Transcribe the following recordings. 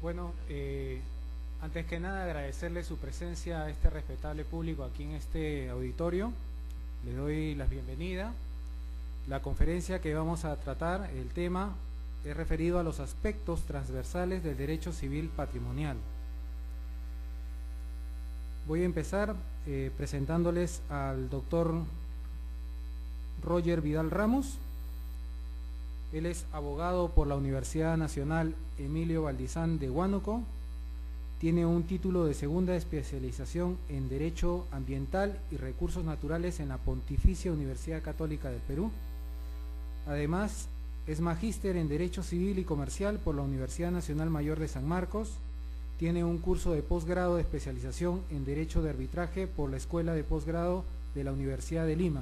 Bueno, antes que nada agradecerle su presencia a este respetable público aquí en este auditorio. Les doy la bienvenida. La conferencia que vamos a tratar, el tema es referido a los aspectos transversales del derecho civil patrimonial. Voy a empezar presentándoles al doctor Roger Vidal Ramos. Él es abogado por la Universidad Nacional Emilio Valdizán de Huánuco. Tiene un título de segunda especialización en Derecho Ambiental y Recursos Naturales en la Pontificia Universidad Católica del Perú. Además, es magíster en Derecho Civil y Comercial por la Universidad Nacional Mayor de San Marcos. Tiene un curso de posgrado de especialización en Derecho de Arbitraje por la Escuela de Posgrado de la Universidad de Lima.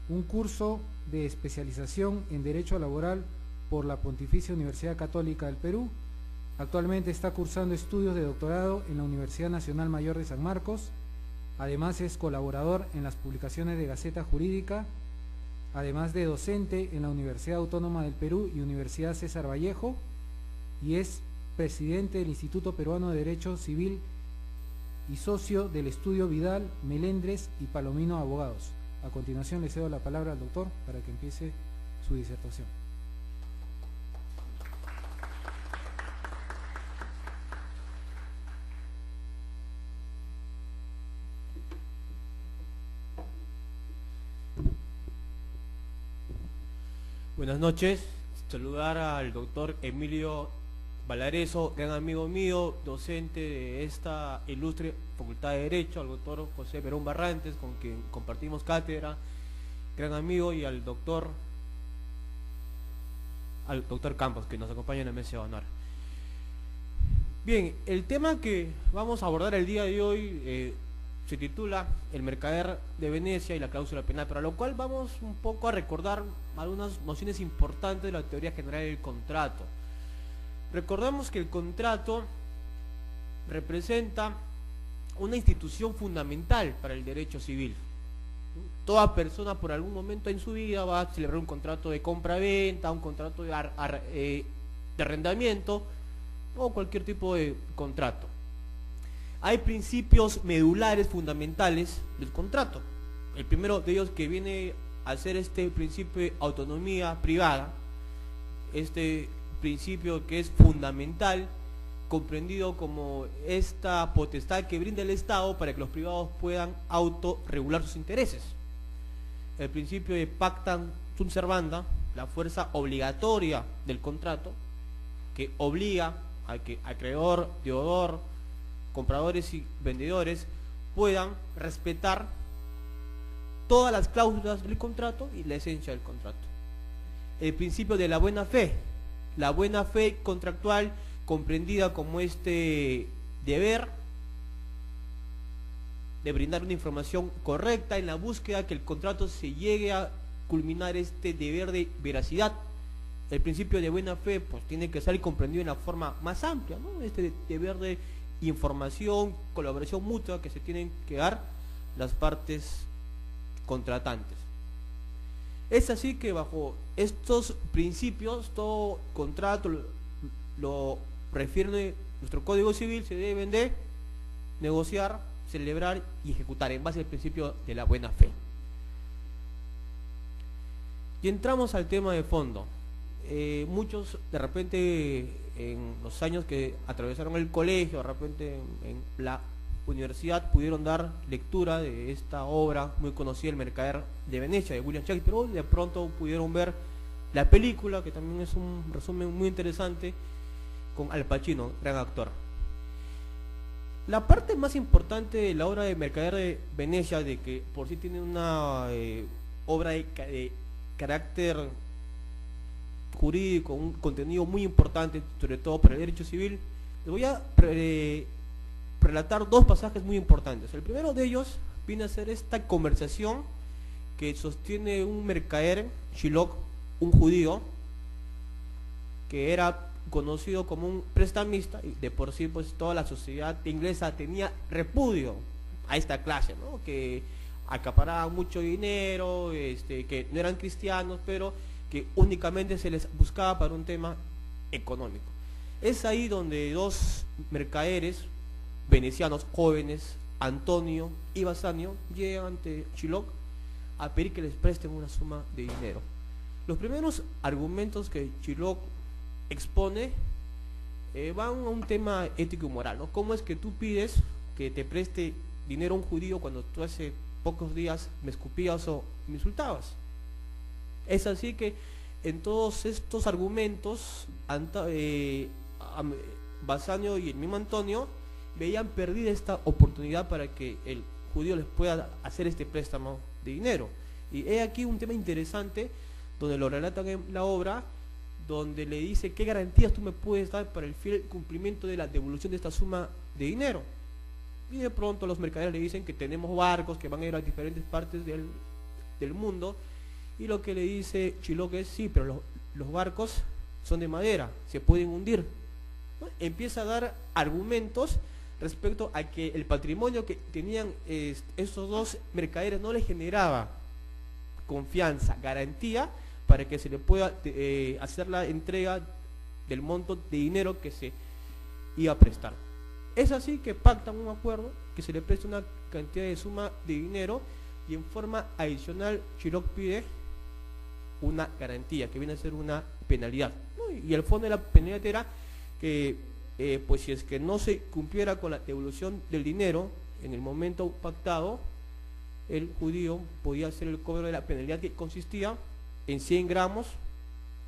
Un curso de especialización en Derecho Laboral por la Pontificia Universidad Católica del Perú. Actualmente está cursando estudios de doctorado en la Universidad Nacional Mayor de San Marcos. Además es colaborador en las publicaciones de Gaceta Jurídica, además de docente en la Universidad Autónoma del Perú y Universidad César Vallejo, y es presidente del Instituto Peruano de Derecho Civil y socio del estudio Vidal, Melendres y Palomino Abogados. A continuación le cedo la palabra al doctor para que empiece su disertación. Buenas noches, saludar al doctor Emilio Valareso, gran amigo mío, docente de esta ilustre Facultad de Derecho, al doctor José Perón Barrantes, con quien compartimos cátedra, gran amigo, y al doctor Campos, que nos acompaña en la mesa de honor. Bien, el tema que vamos a abordar el día de hoy se titula El mercader de Venecia y la cláusula penal, para lo cual vamos un poco a recordar algunas nociones importantes de la teoría general del contrato. Recordemos que el contrato representa una institución fundamental para el derecho civil. Toda persona por algún momento en su vida va a celebrar un contrato de compra-venta, un contrato de arrendamiento o cualquier tipo de contrato. Hay principios medulares fundamentales del contrato. El primero de ellos, que viene a ser este principio de autonomía privada, este principio que es fundamental, comprendido como esta potestad que brinda el Estado para que los privados puedan autorregular sus intereses. El principio de pactam sunt servanda, la fuerza obligatoria del contrato, que obliga a que acreedor, deudor, compradores y vendedores puedan respetar todas las cláusulas del contrato y la esencia del contrato. El principio de la buena fe contractual, comprendida como este deber de brindar una información correcta en la búsqueda que el contrato se llegue a culminar este deber de veracidad. El principio de buena fe pues tiene que ser comprendido en la forma más amplia, ¿no? Este deber de información, colaboración mutua que se tienen que dar las partes contratantes. Es así que bajo estos principios todo contrato lo refiere nuestro Código Civil, se deben de negociar, celebrar y ejecutar en base al principio de la buena fe. Y entramos al tema de fondo. Muchos de repente en los años que atravesaron el colegio, de repente en la universidad, pudieron dar lectura de esta obra muy conocida, El mercader de Venecia, de William Shakespeare, pero de pronto pudieron ver la película, que también es un resumen muy interesante, con Al Pacino, gran actor. La parte más importante de la obra de Mercader de Venecia, de que por sí tiene una obra de carácter jurídico, un contenido muy importante, sobre todo para el derecho civil, les voy a relatar dos pasajes muy importantes. El primero de ellos viene a ser esta conversación que sostiene un mercader, Shylock, un judío, que era conocido como un prestamista, y de por sí pues toda la sociedad inglesa tenía repudio a esta clase, ¿no? Que acaparaban mucho dinero, que no eran cristianos, pero que únicamente se les buscaba para un tema económico. Es ahí donde dos mercaderes venecianos jóvenes, Antonio y Basanio, llegan ante Chiloc a pedir que les presten una suma de dinero. Los primeros argumentos que Chiloc expone van a un tema ético y moral, ¿no? ¿Cómo es que tú pides que te preste dinero a un judío cuando tú hace pocos días me escupías o me insultabas? Es así que en todos estos argumentos Basanio y el mismo Antonio veían perdida esta oportunidad para que el judío les pueda hacer este préstamo de dinero. Y he aquí un tema interesante donde lo relatan en la obra, donde le dice qué garantías tú me puedes dar para el fiel cumplimiento de la devolución de esta suma de dinero. Y de pronto los mercaderes le dicen que tenemos barcos que van a ir a diferentes partes del mundo, y lo que le dice Chiloc es sí, pero los barcos son de madera, se pueden hundir, ¿no? Empieza a dar argumentos respecto a que el patrimonio que tenían estos dos mercaderes no les generaba confianza, garantía para que se le pueda hacer la entrega del monto de dinero que se iba a prestar. Es así que pactan un acuerdo que se le preste una cantidad de suma de dinero, y en forma adicional Chiloc pide una garantía que viene a ser una penalidad, ¿no? Y el fondo de la penalidad era que pues si es que no se cumpliera con la devolución del dinero en el momento pactado, el judío podía hacer el cobro de la penalidad, que consistía en 100 gramos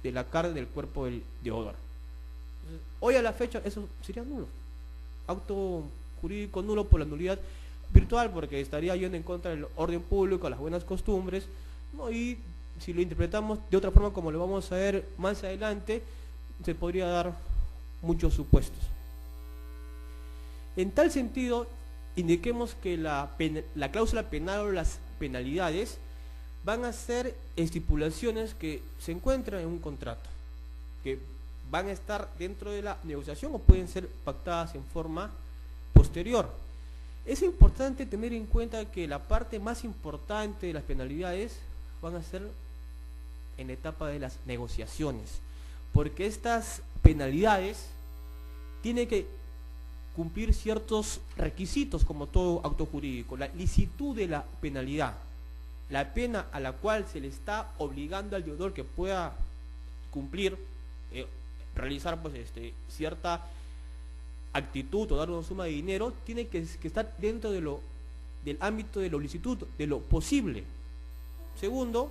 de la carne del cuerpo del deudor. Entonces, hoy a la fecha eso sería nulo, acto jurídico nulo por la nulidad virtual, porque estaría yendo en contra del orden público, las buenas costumbres, ¿no? Y si lo interpretamos de otra forma, como lo vamos a ver más adelante, se podría dar muchos supuestos. En tal sentido, indiquemos que la cláusula penal o las penalidades van a ser estipulaciones que se encuentran en un contrato, que van a estar dentro de la negociación o pueden ser pactadas en forma posterior. Es importante tener en cuenta que la parte más importante de las penalidades van a ser en la etapa de las negociaciones, porque estas penalidades tienen que cumplir ciertos requisitos, como todo acto jurídico: la licitud de la penalidad, la pena a la cual se le está obligando al deudor que pueda cumplir, realizar pues cierta actitud o dar una suma de dinero, tiene que estar dentro del ámbito de lo licitud, de lo posible. Segundo,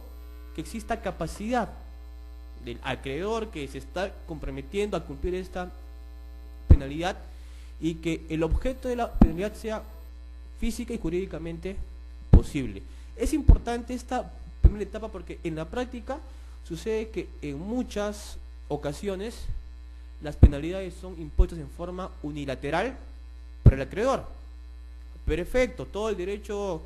que exista capacidad del acreedor que se está comprometiendo a cumplir esta penalidad, y que el objeto de la penalidad sea física y jurídicamente posible. Es importante esta primera etapa porque en la práctica sucede que en muchas ocasiones las penalidades son impuestas en forma unilateral por el acreedor. Perfecto, todo el derecho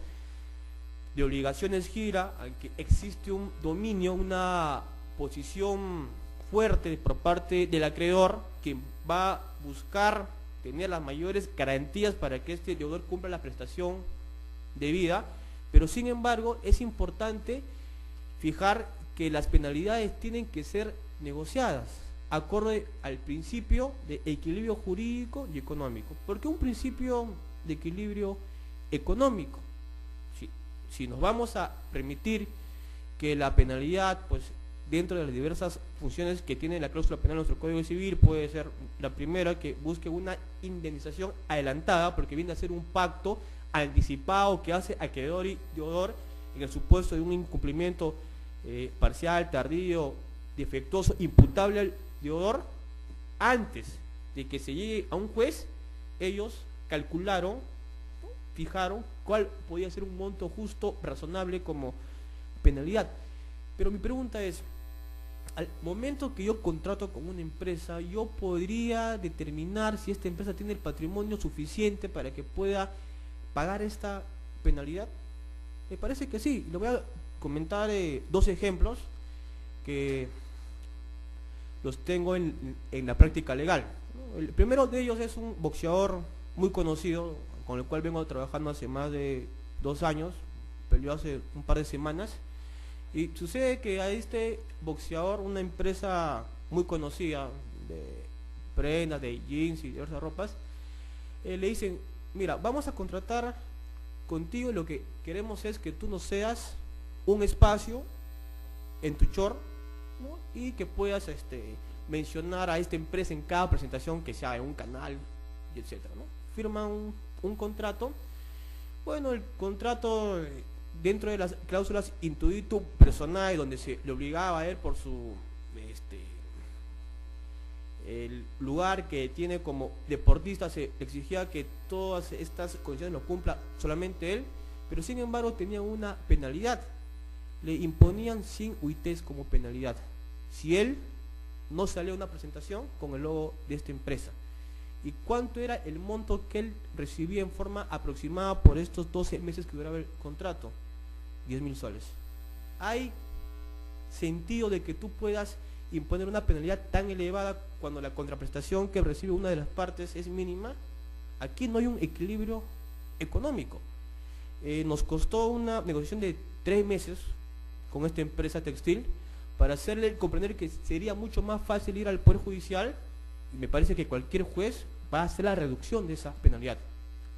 de obligaciones gira a que existe un dominio, una posición fuerte por parte del acreedor, que va a buscar tener las mayores garantías para que este deudor cumpla la prestación debida, pero sin embargo es importante fijar que las penalidades tienen que ser negociadas acorde al principio de equilibrio jurídico y económico. ¿Por qué un principio de equilibrio económico? Si nos vamos a permitir que la penalidad, pues dentro de las diversas funciones que tiene la cláusula penal en nuestro Código Civil, puede ser la primera que busque una indemnización adelantada, porque viene a ser un pacto anticipado que hace acreedor y deudor en el supuesto de un incumplimiento parcial, tardío, defectuoso, imputable al deudor. Antes de que se llegue a un juez, ellos calcularon, fijaron cuál podía ser un monto justo, razonable como penalidad. Pero mi pregunta es, al momento que yo contrato con una empresa, ¿yo podría determinar si esta empresa tiene el patrimonio suficiente para que pueda pagar esta penalidad? Me parece que sí. Le voy a comentar dos ejemplos que los tengo en la práctica legal. El primero de ellos es un boxeador muy conocido, con el cual vengo trabajando hace más de 2 años, peleó hace un par de semanas, y sucede que a este boxeador, una empresa muy conocida prendas, de jeans y diversas ropas, le dicen, mira, vamos a contratar contigo, lo que queremos es que tú nos seas un espacio en tu short, ¿no? Y que puedas mencionar a esta empresa en cada presentación que sea en un canal, y etcétera, ¿no? Firman un contrato. Bueno, el contrato, dentro de las cláusulas intuito personal, donde se le obligaba a él por su el lugar que tiene como deportista, se exigía que todas estas condiciones lo cumpla solamente él, pero sin embargo tenía una penalidad. Le imponían 100 UITs como penalidad si él no salía a una presentación con el logo de esta empresa. ¿Y cuánto era el monto que él recibía en forma aproximada por estos 12 meses que duraba el contrato? 10.000 soles. ¿Hay sentido de que tú puedas imponer una penalidad tan elevada cuando la contraprestación que recibe una de las partes es mínima? Aquí no hay un equilibrio económico. Nos costó una negociación de 3 meses con esta empresa textil para hacerle comprender que sería mucho más fácil ir al Poder Judicial, y me parece que cualquier juez va a hacer la reducción de esa penalidad,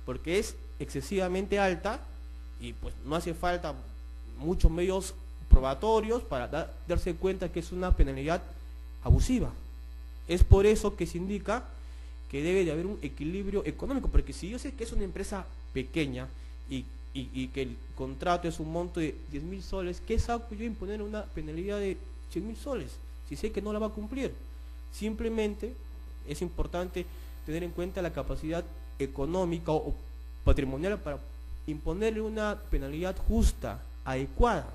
porque es excesivamente alta y pues no hace falta muchos medios probatorios para darse cuenta que es una penalidad abusiva. Es por eso que se indica que debe de haber un equilibrio económico, porque si yo sé que es una empresa pequeña y que el contrato es un monto de 10.000 soles, ¿qué saco yo imponer una penalidad de 100.000 soles? Si sé que no la va a cumplir. Simplemente es importante tener en cuenta la capacidad económica o patrimonial para imponerle una penalidad justa, adecuada.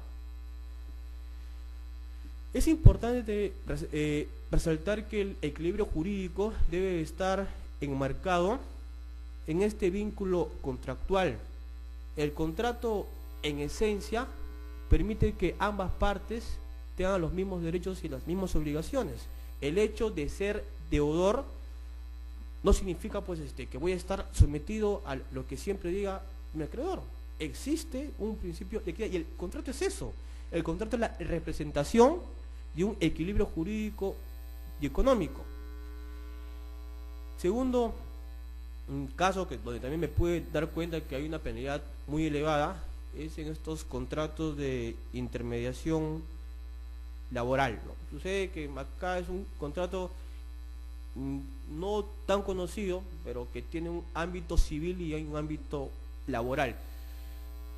Es importante resaltar que el equilibrio jurídico debe estar enmarcado en este vínculo contractual. El contrato, en esencia, permite que ambas partes tengan los mismos derechos y las mismas obligaciones. El hecho de ser deudor no significa pues que voy a estar sometido a lo que siempre diga mi acreedor. Existe un principio de equidad y el contrato es eso. El contrato es la representación de un equilibrio jurídico y económico. Segundo, un caso donde también me pude dar cuenta que hay una penalidad muy elevada es en estos contratos de intermediación laboral, ¿no? Sucede que acá es un contrato no tan conocido, pero que tiene un ámbito civil y hay un ámbito laboral.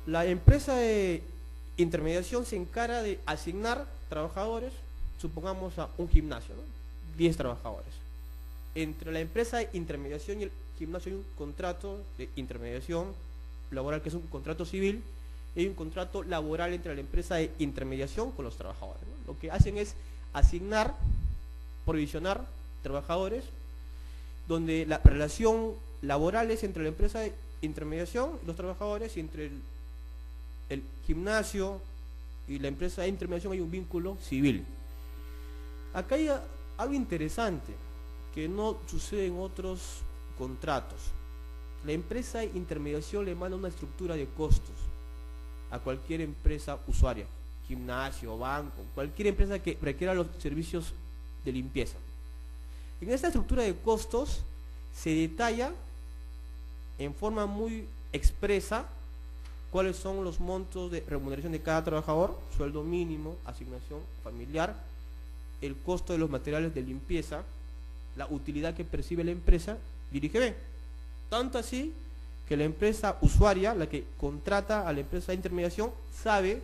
La empresa de intermediación se encarga de asignar trabajadores, supongamos a un gimnasio, ¿no? 10 trabajadores. Entre la empresa de intermediación y el gimnasio hay un contrato de intermediación laboral que es un contrato civil, y hay un contrato laboral entre la empresa de intermediación con los trabajadores, ¿no? Lo que hacen es asignar, provisionar trabajadores, donde la relación laboral es entre la empresa de intermediación y los trabajadores, y entre el gimnasio y la empresa de intermediación hay un vínculo civil. Acá hay algo interesante que no sucede en otros contratos. La empresa de intermediación le manda una estructura de costos a cualquier empresa usuaria, gimnasio, banco, cualquier empresa que requiera los servicios de limpieza. En esta estructura de costos se detalla en forma muy expresa cuáles son los montos de remuneración de cada trabajador, sueldo mínimo, asignación familiar, el costo de los materiales de limpieza, la utilidad que percibe la empresa, dirige B. Tanto así que la empresa usuaria, la que contrata a la empresa de intermediación, sabe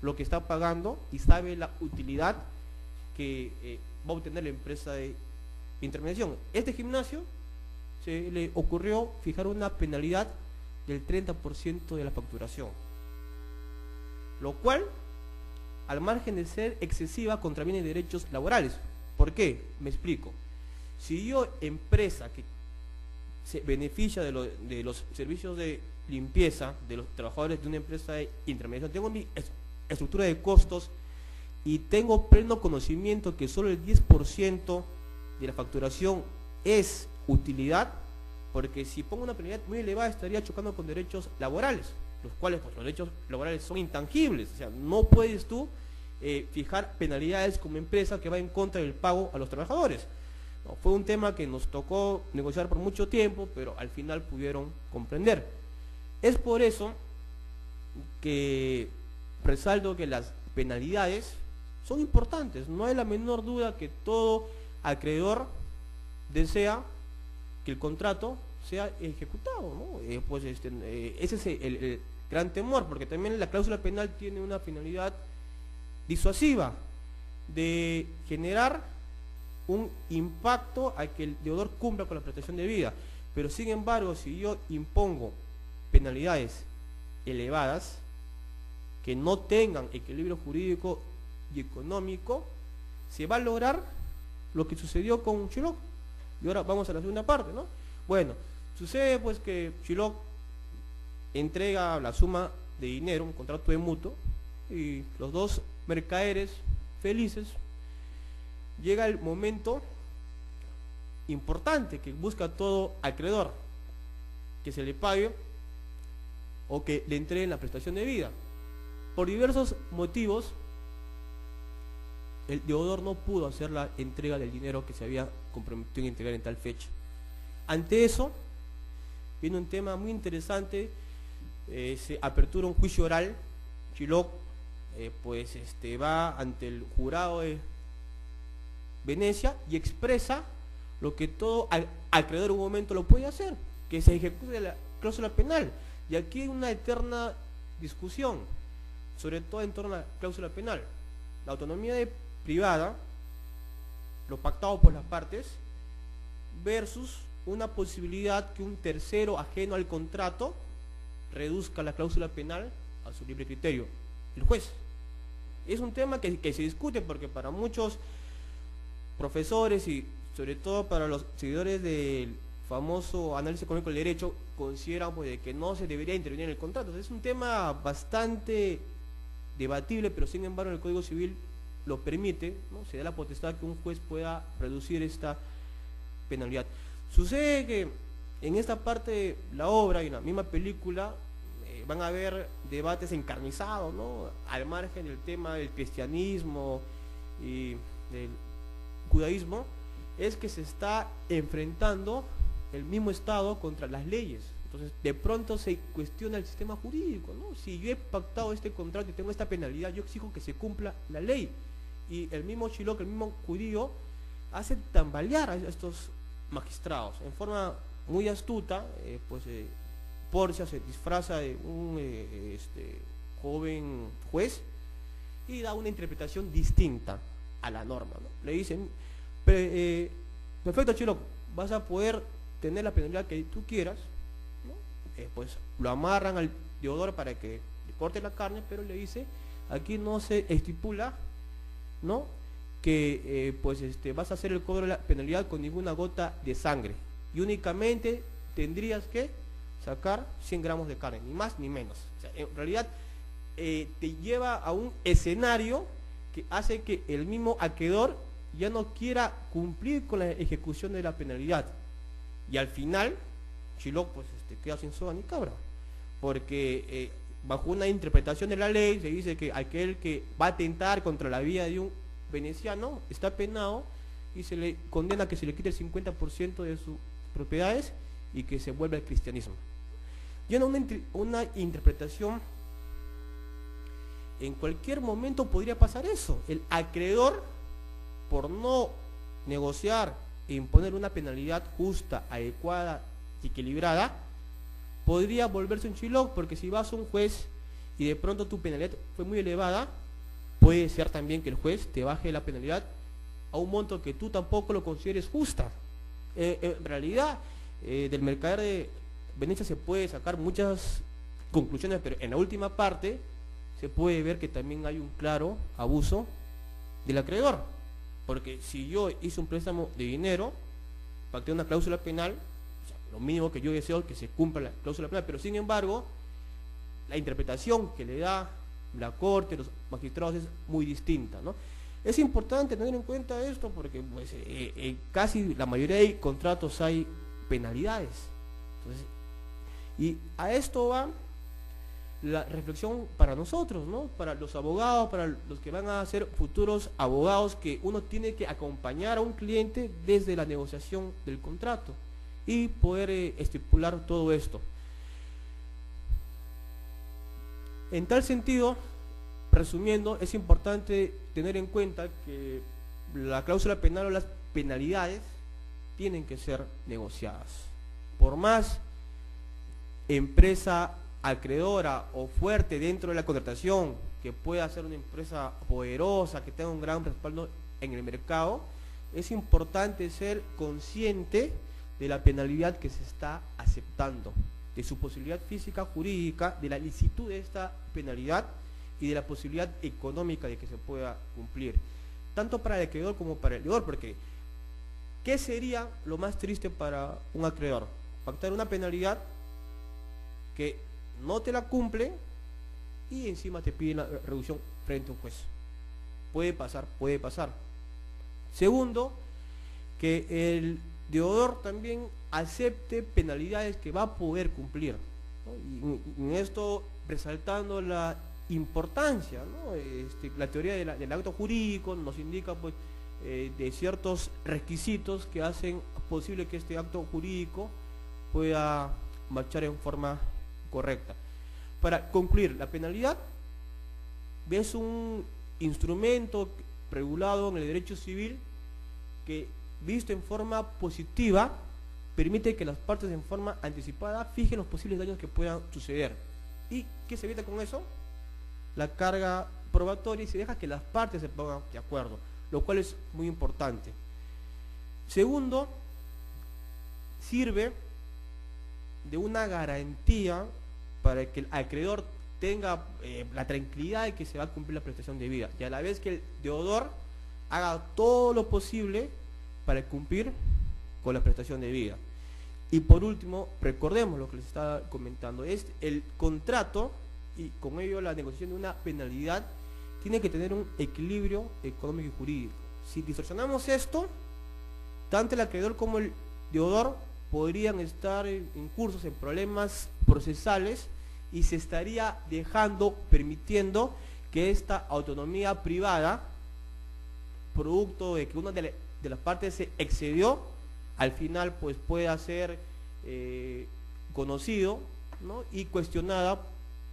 lo que está pagando y sabe la utilidad que va a obtener la empresa de intermediación. Este gimnasio se le ocurrió fijar una penalidad del 30% de la facturación, lo cual, al margen de ser excesiva, contraviene derechos laborales. ¿Por qué? Me explico. Si yo, empresa que se beneficia de los servicios de limpieza de los trabajadores de una empresa de intermediación, tengo mi estructura de costos y tengo pleno conocimiento que solo el 10% de la facturación es utilidad, porque si pongo una penalidad muy elevada estaría chocando con derechos laborales, los cuales pues, los derechos laborales son intangibles. O sea, no puedes tú fijar penalidades como empresa que va en contra del pago a los trabajadores. ¿no? Fue un tema que nos tocó negociar por mucho tiempo, pero al final pudieron comprender. Es por eso que resalto que las penalidades son importantes. No hay la menor duda que todo acreedor desea que el contrato sea ejecutado, ¿no? Ese es el gran temor, porque también la cláusula penal tiene una finalidad disuasiva de generar un impacto a que el deudor cumpla con la prestación de vida. Pero sin embargo, si yo impongo penalidades elevadas que no tengan equilibrio jurídico y económico, se va a lograr lo que sucedió con Chiloc. Y ahora vamos a la segunda parte, ¿no? Bueno, sucede pues que Chiloc entrega la suma de dinero, un contrato de mutuo, y los dos mercaderes felices. Llega el momento importante que busca todo acreedor, que se le pague o que le entreguen la prestación de vida. Por diversos motivos, el deudor no pudo hacer la entrega del dinero que se había comprometido en entregar en tal fecha. Ante eso, viene un tema muy interesante, se apertura un juicio oral. Chiloc va ante el jurado de Venecia y expresa lo que todo acreedor en un momento lo puede hacer, que se ejecute la cláusula penal. Y aquí hay una eterna discusión, sobre todo en torno a la cláusula penal. La autonomía privada, lo pactado por las partes, versus una posibilidad que un tercero ajeno al contrato reduzca la cláusula penal a su libre criterio, el juez. Es un tema que se discute porque para muchos profesores y sobre todo para los seguidores del famoso análisis económico del derecho, consideran pues, de que no se debería intervenir en el contrato. Es un tema bastante debatible, pero sin embargo el Código Civil lo permite, ¿no? Se da la potestad que un juez pueda reducir esta penalidad. Sucede que en esta parte de la obra y en la misma película van a haber debates encarnizados, ¿no? Al margen del tema del cristianismo y del judaísmo, es que se está enfrentando el mismo Estado contra las leyes. Entonces de pronto se cuestiona el sistema jurídico, ¿no? Si yo he pactado este contrato y tengo esta penalidad, yo exijo que se cumpla la ley. Y el mismo Chiloc, el mismo judío, hace tambalear a estos magistrados en forma muy astuta. Porcia se disfraza de un joven juez y da una interpretación distinta a la norma, ¿no? Le dicen, perfecto Chiloc, vas a poder tener la penalidad que tú quieras, ¿no? Lo amarran al deudor para que le corte la carne, pero le dice, aquí no se estipula, ¿no? Que vas a hacer el cobro de la penalidad con ninguna gota de sangre y únicamente tendrías que sacar 100 gramos de carne, ni más ni menos. O sea, en realidad te lleva a un escenario que hace que el mismo acreedor ya no quiera cumplir con la ejecución de la penalidad, y al final Chiloc queda sin soga ni cabra, porque bajo una interpretación de la ley se dice que aquel que va a atentar contra la vida de un veneciano está penado y se le condena a que se le quite el 50% de sus propiedades y que se vuelva al cristianismo. Y una interpretación, en cualquier momento podría pasar eso. El acreedor, por no negociar e imponer una penalidad justa, adecuada y equilibrada, podría volverse un Chiloc, porque si vas a un juez y de pronto tu penalidad fue muy elevada, puede ser también que el juez te baje la penalidad a un monto que tú tampoco lo consideres justa. En realidad, del mercader de Venecia se puede sacar muchas conclusiones, pero en la última parte se puede ver que también hay un claro abuso del acreedor, porque si yo hice un préstamo de dinero, pacté una cláusula penal, o sea, lo mínimo que yo deseo es que se cumpla la cláusula penal, pero sin embargo la interpretación que le da la corte, los magistrados, es muy distinta, ¿no? Es importante tener en cuenta esto porque casi la mayoría de contratos hay penalidades. Entonces, y a esto va la reflexión para nosotros, ¿no? Para los abogados, para los que van a ser futuros abogados, que uno tiene que acompañar a un cliente desde la negociación del contrato y poder estipular todo esto. En tal sentido, resumiendo, es importante tener en cuenta que la cláusula penal o las penalidades tienen que ser negociadas. Por más empresa acreedora o fuerte dentro de la contratación, que pueda ser una empresa poderosa, que tenga un gran respaldo en el mercado, es importante ser consciente de la penalidad que se está aceptando, de su posibilidad física, jurídica, de la licitud de esta penalidad y de la posibilidad económica de que se pueda cumplir, tanto para el acreedor como para el deudor, porque ¿qué sería lo más triste para un acreedor? Pactar una penalidad que no te la cumple y encima te piden la reducción frente a un juez. Puede pasar, puede pasar. Segundo, que el deudor también acepte penalidades que va a poder cumplir, ¿no? Y en esto resaltando la importancia, ¿no? La teoría del acto jurídico nos indica pues de ciertos requisitos que hacen posible que este acto jurídico pueda marchar en forma correcta. Para concluir, la penalidad es un instrumento regulado en el derecho civil que, visto en forma positiva, permite que las partes en forma anticipada fijen los posibles daños que puedan suceder. ¿Y qué se evita con eso? La carga probatoria, y se deja que las partes se pongan de acuerdo, lo cual es muy importante. Segundo, sirve de una garantía para que el acreedor tenga la tranquilidad de que se va a cumplir la prestación debida, y a la vez que el deudor haga todo lo posible para cumplir con la prestación debida. Y por último, recordemos lo que les estaba comentando, es el contrato y con ello la negociación de una penalidad tiene que tener un equilibrio económico y jurídico. Si distorsionamos esto, tanto el acreedor como el deudor podrían estar incursos en problemas procesales y se estaría permitiendo que esta autonomía privada, producto de que una de las partes se excedió, al final pues pueda ser conocido, ¿no? Y cuestionada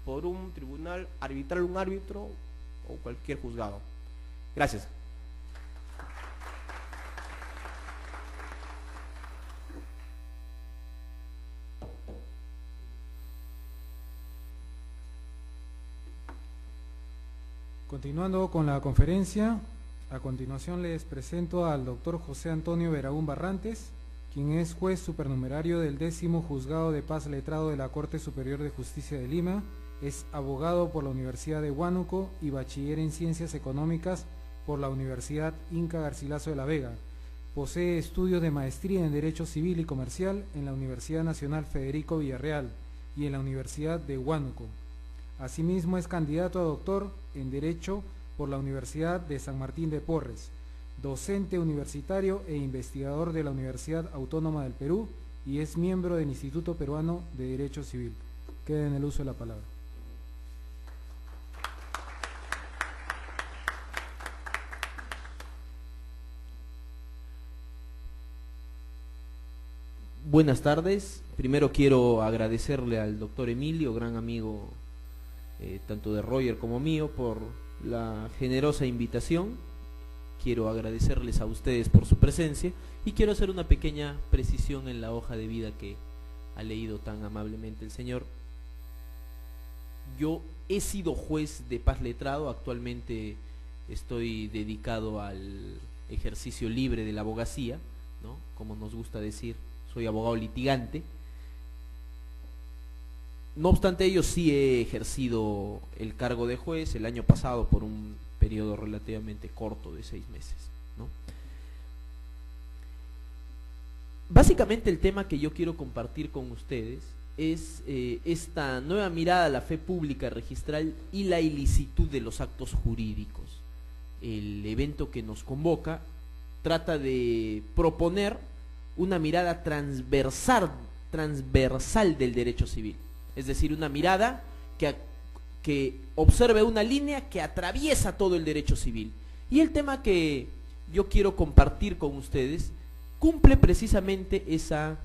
por un tribunal arbitral, un árbitro o cualquier juzgado. Gracias. Continuando con la conferencia, a continuación les presento al doctor José Antonio Veragún Barrantes, quien es juez supernumerario del 10º Juzgado de Paz Letrado de la Corte Superior de Justicia de Lima, es abogado por la Universidad de Huánuco y bachiller en Ciencias Económicas por la Universidad Inca Garcilaso de la Vega. Posee estudios de maestría en Derecho Civil y Comercial en la Universidad Nacional Federico Villarreal y en la Universidad de Huánuco. Asimismo es candidato a doctor en Derecho por la Universidad de San Martín de Porres, docente universitario e investigador de la Universidad Autónoma del Perú y es miembro del Instituto Peruano de Derecho Civil. Queda en el uso de la palabra. Buenas tardes. Primero quiero agradecerle al doctor Emilio, gran amigo tanto de Roger como mío, por la generosa invitación. Quiero agradecerles a ustedes por su presencia y quiero hacer una pequeña precisión en la hoja de vida que ha leído tan amablemente el señor. Yo he sido juez de paz letrado, actualmente estoy dedicado al ejercicio libre de la abogacía, ¿no? Como nos gusta decir, soy abogado litigante. No obstante ello, sí he ejercido el cargo de juez el año pasado por un periodo relativamente corto de 6 meses, ¿no? Básicamente el tema que yo quiero compartir con ustedes es esta nueva mirada a la fe pública registral y la ilicitud de los actos jurídicos. El evento que nos convoca trata de proponer una mirada transversal del derecho civil, es decir, una mirada que que observe una línea que atraviesa todo el derecho civil. Y el tema que yo quiero compartir con ustedes cumple precisamente esa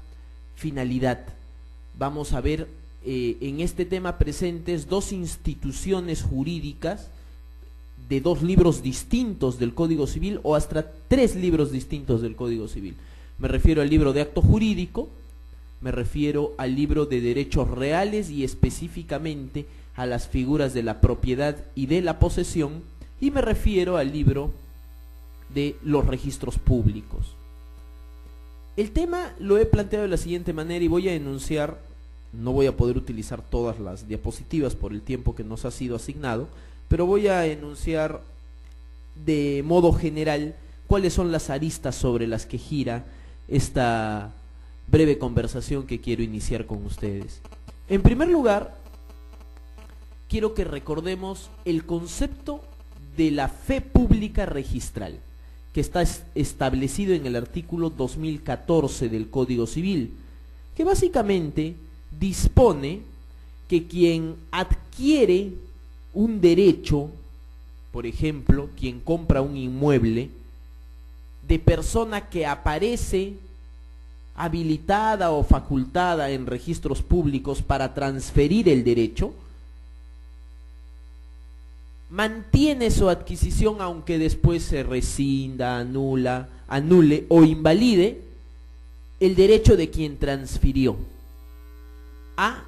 finalidad. Vamos a ver en este tema presentes dos instituciones jurídicas de dos libros distintos del Código Civil o hasta tres libros distintos del Código Civil. Me refiero al libro de acto jurídico, me refiero al libro de derechos reales y específicamente a las figuras de la propiedad y de la posesión, y me refiero al libro de los registros públicos. El tema lo he planteado de la siguiente manera y voy a enunciar, no voy a poder utilizar todas las diapositivas por el tiempo que nos ha sido asignado, pero voy a enunciar de modo general cuáles son las aristas sobre las que gira esta breve conversación que quiero iniciar con ustedes. En primer lugar, quiero que recordemos el concepto de la fe pública registral, que está establecido en el artículo 2014 del Código Civil, que básicamente dispone que quien adquiere un derecho, por ejemplo, quien compra un inmueble de persona que aparece habilitada o facultada en registros públicos para transferir el derecho, mantiene su adquisición aunque después se rescinda, anule o invalide el derecho de quien transfirió. A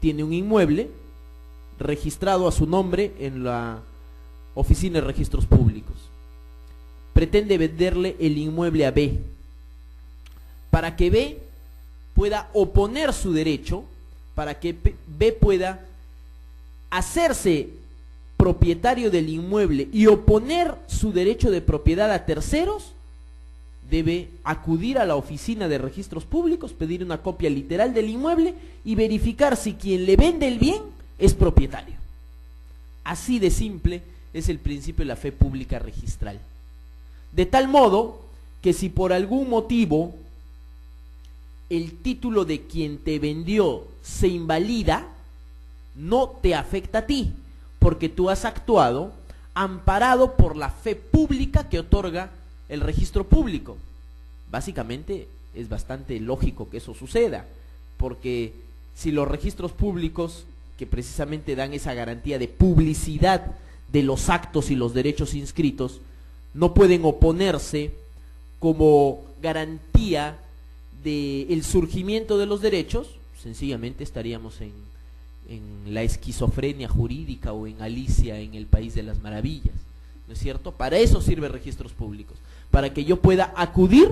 tiene un inmueble registrado a su nombre en la Oficina de Registros Públicos. Pretende venderle el inmueble a B. Para que B pueda oponer su derecho, para que B pueda hacerse propietario del inmueble y oponer su derecho de propiedad a terceros, debe acudir a la Oficina de Registros Públicos, pedir una copia literal del inmueble y verificar si quien le vende el bien es propietario. Así de simple es el principio de la fe pública registral. De tal modo que si por algún motivo el título de quien te vendió se invalida, no te afecta a ti, porque tú has actuado amparado por la fe pública que otorga el registro público. Básicamente es bastante lógico que eso suceda, porque si los registros públicos, que precisamente dan esa garantía de publicidad de los actos y los derechos inscritos, no pueden oponerse como garantía del surgimiento de los derechos, sencillamente estaríamos en la esquizofrenia jurídica o en Alicia en el País de las Maravillas, ¿no es cierto? Para eso sirve registros públicos, para que yo pueda acudir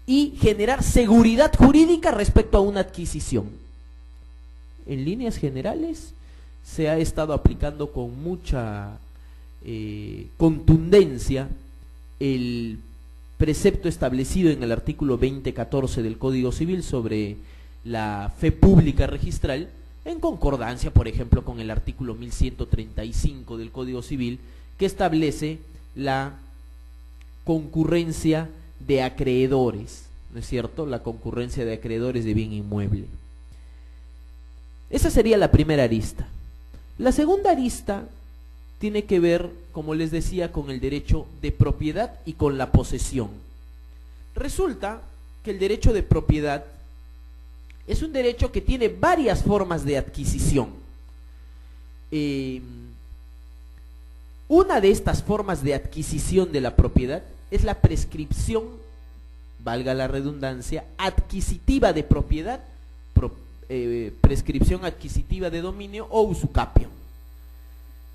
y generar seguridad jurídica respecto a una adquisición. En líneas generales se ha estado aplicando con mucha contundencia el precepto establecido en el artículo 2014 del Código Civil sobre la fe pública registral, en concordancia, por ejemplo, con el artículo 1135 del Código Civil, que establece la concurrencia de acreedores, ¿no es cierto? La concurrencia de acreedores de bien inmueble. Esa sería la primera arista. La segunda arista tiene que ver, como les decía, con el derecho de propiedad y con la posesión. Resulta que el derecho de propiedad es un derecho que tiene varias formas de adquisición. Una de estas formas de adquisición de la propiedad es la prescripción, valga la redundancia, adquisitiva de propiedad, prescripción adquisitiva de dominio o usucapio.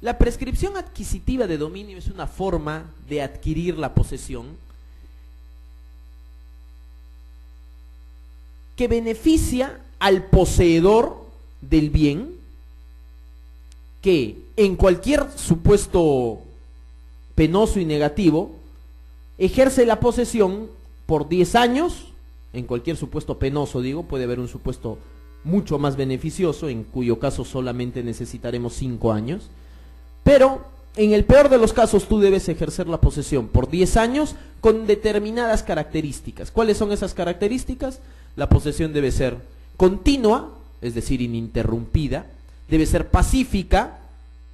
La prescripción adquisitiva de dominio es una forma de adquirir la posesión que beneficia al poseedor del bien, que en cualquier supuesto penoso y negativo ejerce la posesión por 10 años, en cualquier supuesto penoso digo, puede haber un supuesto mucho más beneficioso, en cuyo caso solamente necesitaremos 5 años, pero en el peor de los casos tú debes ejercer la posesión por 10 años con determinadas características. ¿Cuáles son esas características? La posesión debe ser continua, es decir, ininterrumpida. debe ser pacífica,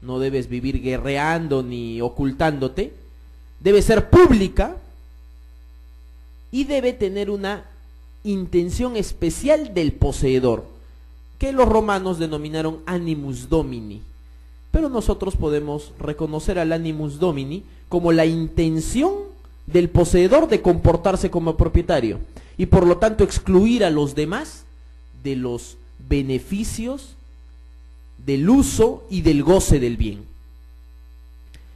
no debes vivir guerreando ni ocultándote, debe ser pública y debe tener una intención especial del poseedor, que los romanos denominaron animus domini, pero nosotros podemos reconocer al animus domini como la intención del poseedor de comportarse como propietario y por lo tanto excluir a los demás de los beneficios del uso y del goce del bien.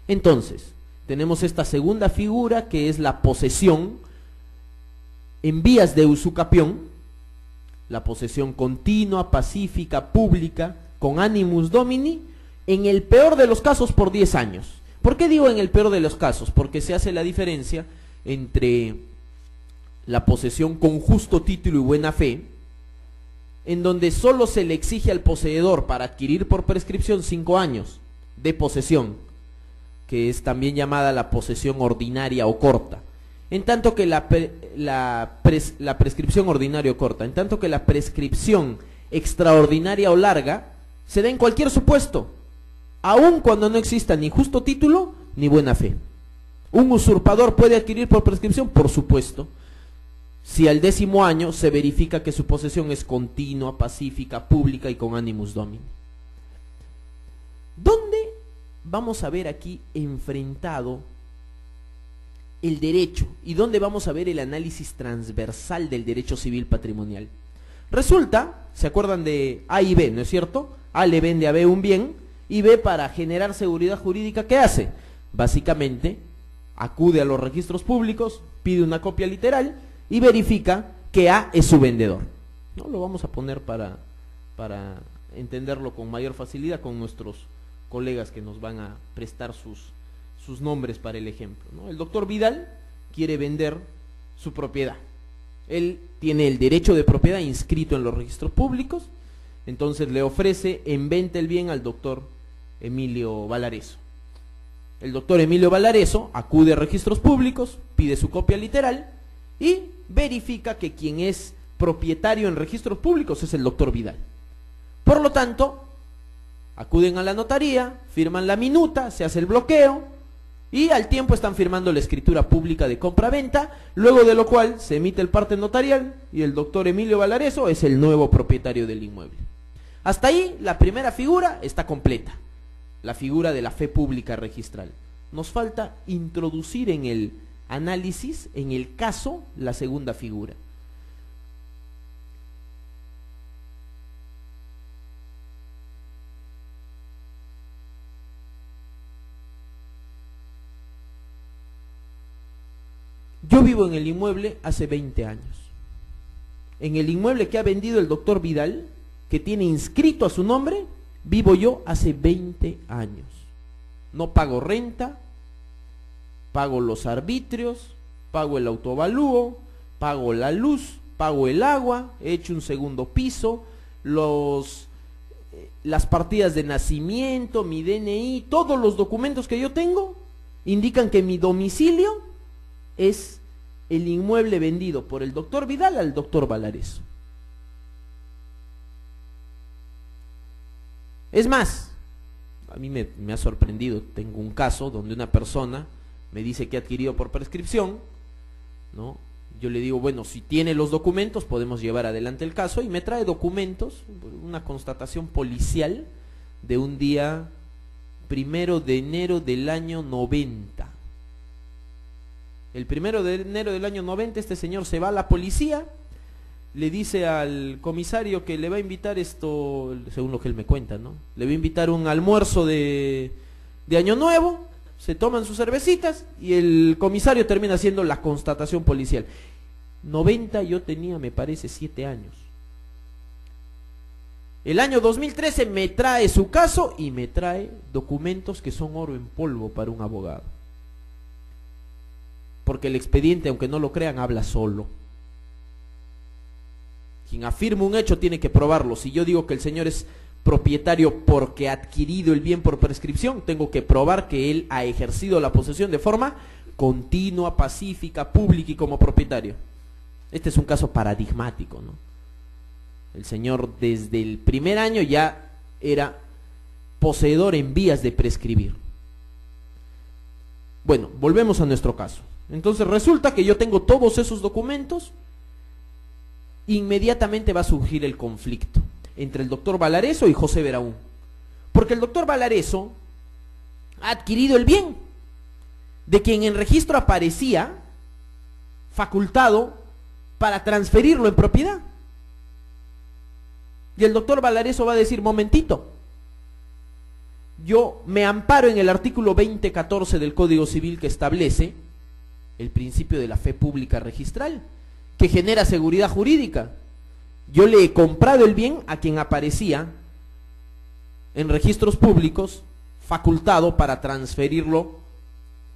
Entonces, tenemos esta segunda figura que es la posesión en vías de usucapión, la posesión continua, pacífica, pública, con animus domini, en el peor de los casos por 10 años. ¿Por qué digo en el peor de los casos? Porque se hace la diferencia entre la posesión con justo título y buena fe, en donde solo se le exige al poseedor para adquirir por prescripción 5 años de posesión, que es también llamada la posesión ordinaria o corta, en tanto que la prescripción ordinaria o corta, en tanto que la prescripción extraordinaria o larga se da en cualquier supuesto, aun cuando no exista ni justo título ni buena fe. ¿Un usurpador puede adquirir por prescripción? Por supuesto, si al 10º año se verifica que su posesión es continua, pacífica, pública y con animus domini. ¿Dónde vamos a ver aquí enfrentado el derecho y dónde vamos a ver el análisis transversal del derecho civil patrimonial? Resulta, ¿se acuerdan de A y B, no es cierto? A le vende a B un bien y B, para generar seguridad jurídica, ¿qué hace? Básicamente acude a los registros públicos, pide una copia literal y verifica que A es su vendedor. ¿No? Lo vamos a poner para entenderlo con mayor facilidad con nuestros colegas que nos van a prestar sus nombres para el ejemplo, ¿no? El doctor Vidal quiere vender su propiedad. Él tiene el derecho de propiedad inscrito en los registros públicos, entonces le ofrece en venta el bien al doctor Emilio Valareso. El doctor Emilio Valareso acude a registros públicos, pide su copia literal y verifica que quien es propietario en registros públicos es el doctor Vidal. Por lo tanto, acuden a la notaría, firman la minuta, se hace el bloqueo y al tiempo están firmando la escritura pública de compra-venta, luego de lo cual se emite el parte notarial y el doctor Emilio Valareso es el nuevo propietario del inmueble. Hasta ahí la primera figura está completa, la figura de la fe pública registral. Nos falta introducir en el análisis, en el caso, la segunda figura. Yo vivo en el inmueble hace 20 años. En el inmueble que ha vendido el doctor Vidal, que tiene inscrito a su nombre, vivo yo hace 20 años. No pago renta, pago los arbitrios, pago el autoavalúo, pago la luz, pago el agua, he hecho un segundo piso, las partidas de nacimiento, mi DNI, todos los documentos que yo tengo indican que mi domicilio es el inmueble vendido por el doctor Vidal al doctor Valareso. Es más, a mí me ha sorprendido, tengo un caso donde una persona me dice que ha adquirido por prescripción, ¿no? Yo le digo, bueno, si tiene los documentos podemos llevar adelante el caso, y me trae documentos, una constatación policial de un día 1 de enero del año 90. El 1 de enero del año 90 este señor se va a la policía, le dice al comisario que le va a invitar esto, según lo que él me cuenta, ¿no? Le va a invitar un almuerzo de Año Nuevo, se toman sus cervecitas y el comisario termina haciendo la constatación policial. 90 yo tenía, me parece, 7 años. El año 2013 me trae su caso y me trae documentos que son oro en polvo para un abogado. Porque el expediente, aunque no lo crean, habla solo. Quien afirma un hecho tiene que probarlo. Si yo digo que el señor es propietario porque ha adquirido el bien por prescripción, tengo que probar que él ha ejercido la posesión de forma continua, pacífica, pública y como propietario. Este es un caso paradigmático, ¿no? El señor desde el primer año ya era poseedor en vías de prescribir. Bueno, volvemos a nuestro caso. Entonces resulta que yo tengo todos esos documentos, inmediatamente va a surgir el conflicto entre el doctor Valareso y José Beraún, porque el doctor Valareso ha adquirido el bien de quien en registro aparecía facultado para transferirlo en propiedad. Y el doctor Valareso va a decir, momentito, yo me amparo en el artículo 2014 del Código Civil que establece el principio de la fe pública registral, que genera seguridad jurídica. Yo le he comprado el bien a quien aparecía en registros públicos facultado para transferirlo,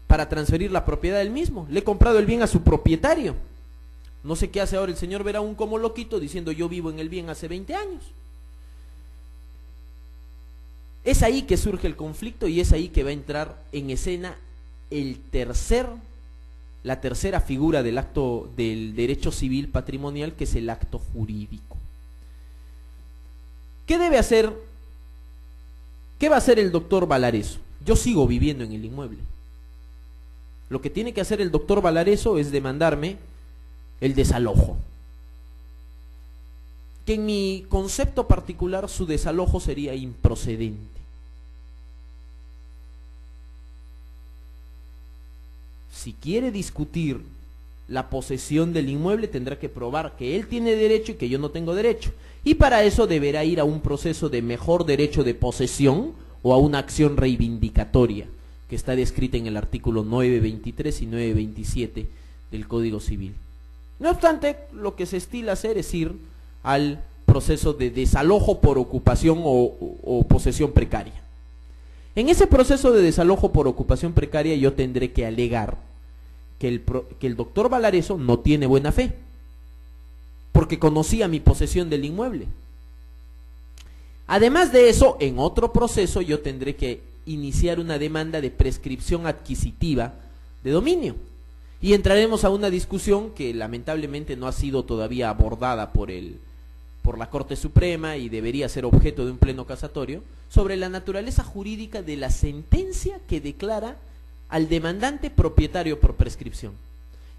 para transferir la propiedad del mismo. Le he comprado el bien a su propietario. No sé qué hace ahora el señor Beraún como loquito diciendo yo vivo en el bien hace 20 años. Es ahí que surge el conflicto y es ahí que va a entrar en escena la tercera figura del acto del derecho civil patrimonial, que es el acto jurídico. ¿Qué debe hacer? ¿Qué va a hacer el doctor Valareso? Yo sigo viviendo en el inmueble. Lo que tiene que hacer el doctor Valareso es demandarme el desalojo. Que en mi concepto particular su desalojo sería improcedente. Si quiere discutir la posesión del inmueble, tendrá que probar que él tiene derecho y que yo no tengo derecho. Y para eso deberá ir a un proceso de mejor derecho de posesión o a una acción reivindicatoria, que está descrita en el artículo 923 y 927 del Código Civil. No obstante, lo que se estila hacer es ir al proceso de desalojo por ocupación o posesión precaria. En ese proceso de desalojo por ocupación precaria yo tendré que alegar que el doctor Valareso no tiene buena fe, porque conocía mi posesión del inmueble. Además de eso, en otro proceso yo tendré que iniciar una demanda de prescripción adquisitiva de dominio. Y entraremos a una discusión que lamentablemente no ha sido todavía abordada por la Corte Suprema y debería ser objeto de un pleno casatorio, sobre la naturaleza jurídica de la sentencia que declara al demandante propietario por prescripción.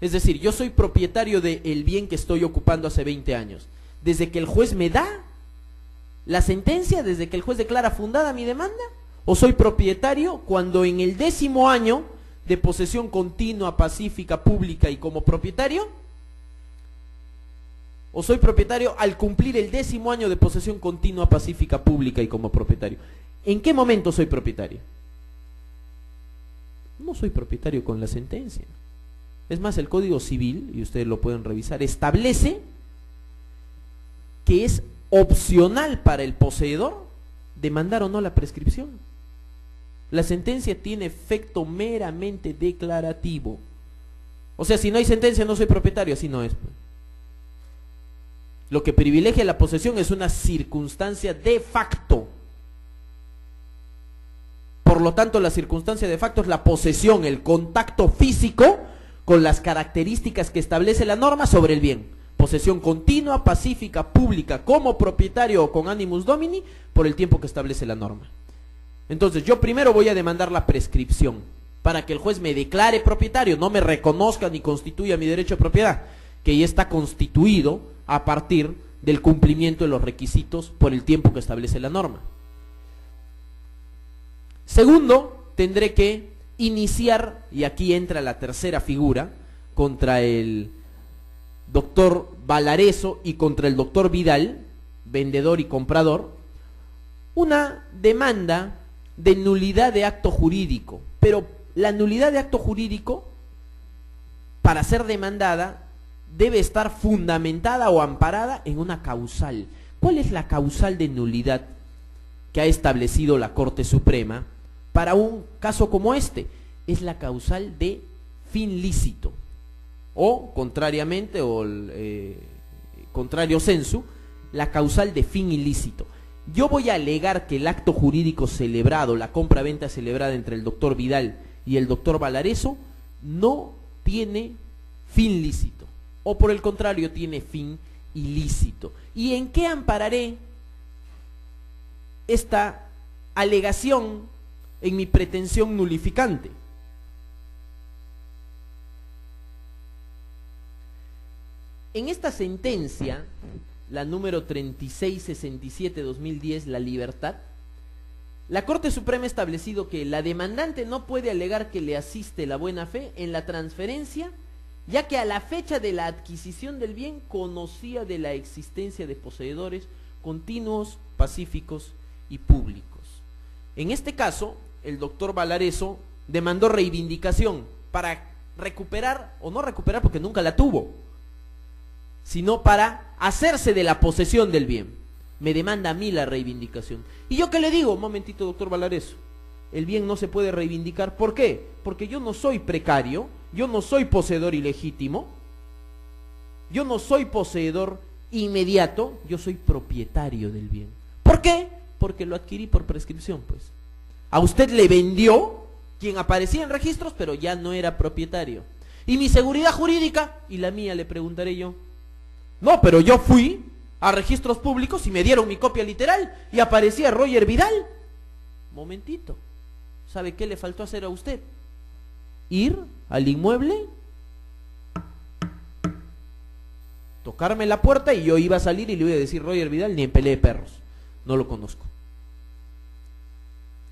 Es decir, yo soy propietario del bien que estoy ocupando hace 20 años. Desde que el juez me da la sentencia, desde que el juez declara fundada mi demanda, o soy propietario cuando en el 10º año de posesión continua, pacífica, pública y como propietario, o soy propietario al cumplir el 10º año de posesión continua, pacífica, pública y como propietario. ¿En qué momento soy propietario? No soy propietario con la sentencia. Es más, el Código Civil, y ustedes lo pueden revisar, establece que es opcional para el poseedor demandar o no la prescripción. La sentencia tiene efecto meramente declarativo. O sea, si no hay sentencia no soy propietario, así no es. Lo que privilegia la posesión es una circunstancia de facto. Por lo tanto, la circunstancia de facto es la posesión, el contacto físico con las características que establece la norma sobre el bien. Posesión continua, pacífica, pública, como propietario o con animus domini, por el tiempo que establece la norma. Entonces, yo primero voy a demandar la prescripción, para que el juez me declare propietario, no me reconozca ni constituya mi derecho de propiedad, que ya está constituido a partir del cumplimiento de los requisitos por el tiempo que establece la norma. Segundo, tendré que iniciar, y aquí entra la tercera figura, contra el doctor Valareso y contra el doctor Vidal, vendedor y comprador, una demanda de nulidad de acto jurídico. Pero la nulidad de acto jurídico, para ser demandada, debe estar fundamentada o amparada en una causal. ¿Cuál es la causal de nulidad que ha establecido la Corte Suprema para un caso como este? Es la causal de fin lícito, o contrariamente, o contrario sensu, la causal de fin ilícito. Yo voy a alegar que el acto jurídico celebrado, la compra-venta celebrada entre el doctor Vidal y el doctor Valareso, no tiene fin lícito, o por el contrario tiene fin ilícito. ¿Y en qué ampararé esta alegación en mi pretensión nulificante. En esta sentencia, la número 3667-2010, La Libertad, la Corte Suprema ha establecido que la demandante no puede alegar que le asiste la buena fe en la transferencia, ya que a la fecha de la adquisición del bien conocía de la existencia de poseedores continuos, pacíficos y públicos. En este caso, el doctor Valareso demandó reivindicación para recuperar, o no recuperar porque nunca la tuvo, sino para hacerse de la posesión del bien. Me demanda a mí la reivindicación. ¿Y yo qué le digo? Un momentito, doctor Valareso. El bien no se puede reivindicar. ¿Por qué? Porque yo no soy precario, yo no soy poseedor ilegítimo, yo no soy poseedor inmediato, yo soy propietario del bien. ¿Por qué? Porque lo adquirí por prescripción, pues. A usted le vendió quien aparecía en registros, pero ya no era propietario. ¿Y mi seguridad jurídica? Y la mía, le preguntaré yo. No, pero yo fui a registros públicos y me dieron mi copia literal y aparecía Roger Vidal. Momentito. ¿Sabe qué le faltó hacer a usted? Ir al inmueble, tocarme la puerta y yo iba a salir y le iba a decir Roger Vidal ni en pelea de perros. No lo conozco.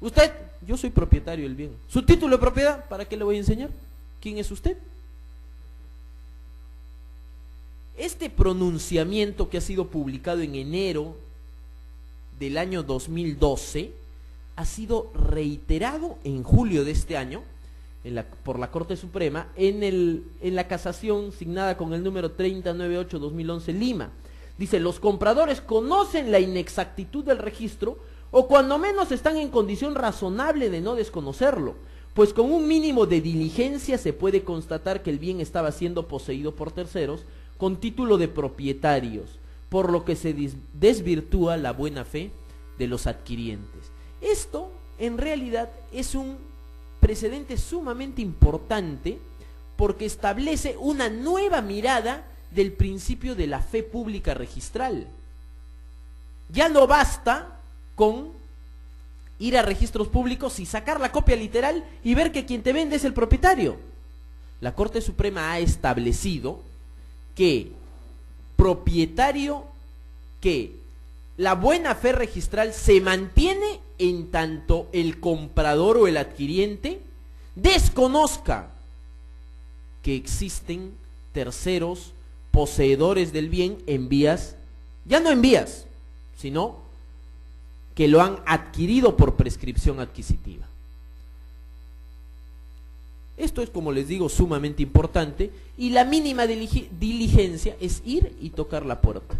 Usted, yo soy propietario del bien. ¿Su título de propiedad? ¿Para qué le voy a enseñar? ¿Quién es usted? Este pronunciamiento que ha sido publicado en enero del año 2012 ha sido reiterado en julio de este año por la Corte Suprema en la casación signada con el número 3098-2011 Lima. Dice, los compradores conocen la inexactitud del registro o cuando menos están en condición razonable de no desconocerlo, pues con un mínimo de diligencia se puede constatar que el bien estaba siendo poseído por terceros con título de propietarios, por lo que se desvirtúa la buena fe de los adquirientes. Esto, en realidad, es un precedente sumamente importante porque establece una nueva mirada del principio de la fe pública registral. Ya no basta con ir a registros públicos y sacar la copia literal y ver que quien te vende es el propietario. La Corte Suprema ha establecido que la buena fe registral se mantiene en tanto el comprador o el adquiriente desconozca que existen terceros poseedores del bien en vías, ya no en vías, sino que lo han adquirido por prescripción adquisitiva. Esto es, como les digo, sumamente importante y la mínima diligencia es ir y tocar la puerta.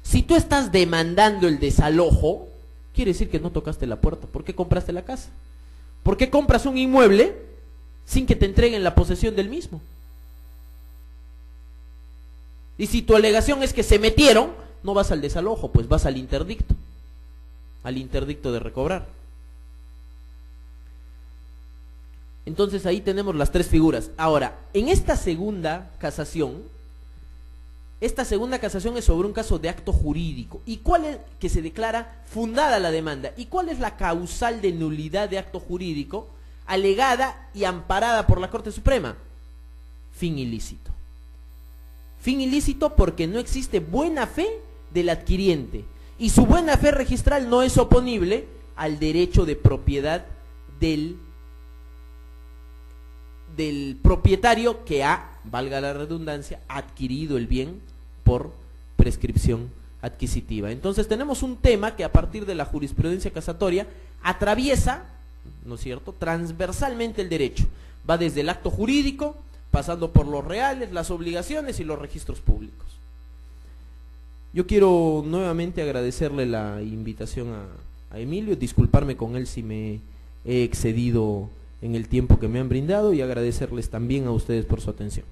Si tú estás demandando el desalojo, quiere decir que no tocaste la puerta. ¿Por qué compraste la casa? ¿Por qué compras un inmueble sin que te entreguen la posesión del mismo? Y si tu alegación es que se metieron, no vas al desalojo, pues vas al interdicto de recobrar. Entonces ahí tenemos las tres figuras. Ahora, en esta segunda casación es sobre un caso de acto jurídico. ¿Y cuál es que se declara fundada la demanda? ¿Y cuál es la causal de nulidad de acto jurídico alegada y amparada por la Corte Suprema? Fin ilícito. Fin ilícito porque no existe buena fe del adquiriente y su buena fe registral no es oponible al derecho de propiedad del propietario que ha, valga la redundancia, adquirido el bien por prescripción adquisitiva. Entonces tenemos un tema que a partir de la jurisprudencia casatoria atraviesa, ¿no es cierto?, transversalmente el derecho. Va desde el acto jurídico, pasando por los reales, las obligaciones y los registros públicos. Yo quiero nuevamente agradecerle la invitación a Emilio, disculparme con él si me he excedido en el tiempo que me han brindado y agradecerles también a ustedes por su atención.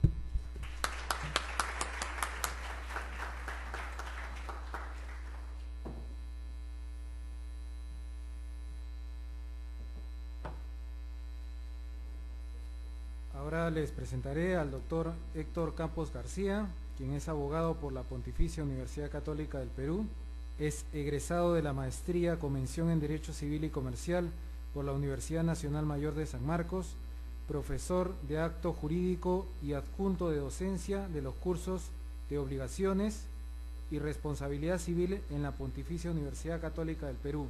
Ahora les presentaré al doctor Héctor Campos García, quien es abogado por la Pontificia Universidad Católica del Perú Es egresado de la maestría con mención en Derecho Civil y Comercial por la Universidad Nacional Mayor de San Marcos, profesor de acto jurídico y adjunto de docencia de los cursos de obligaciones y responsabilidad civil en la Pontificia Universidad Católica del Perú,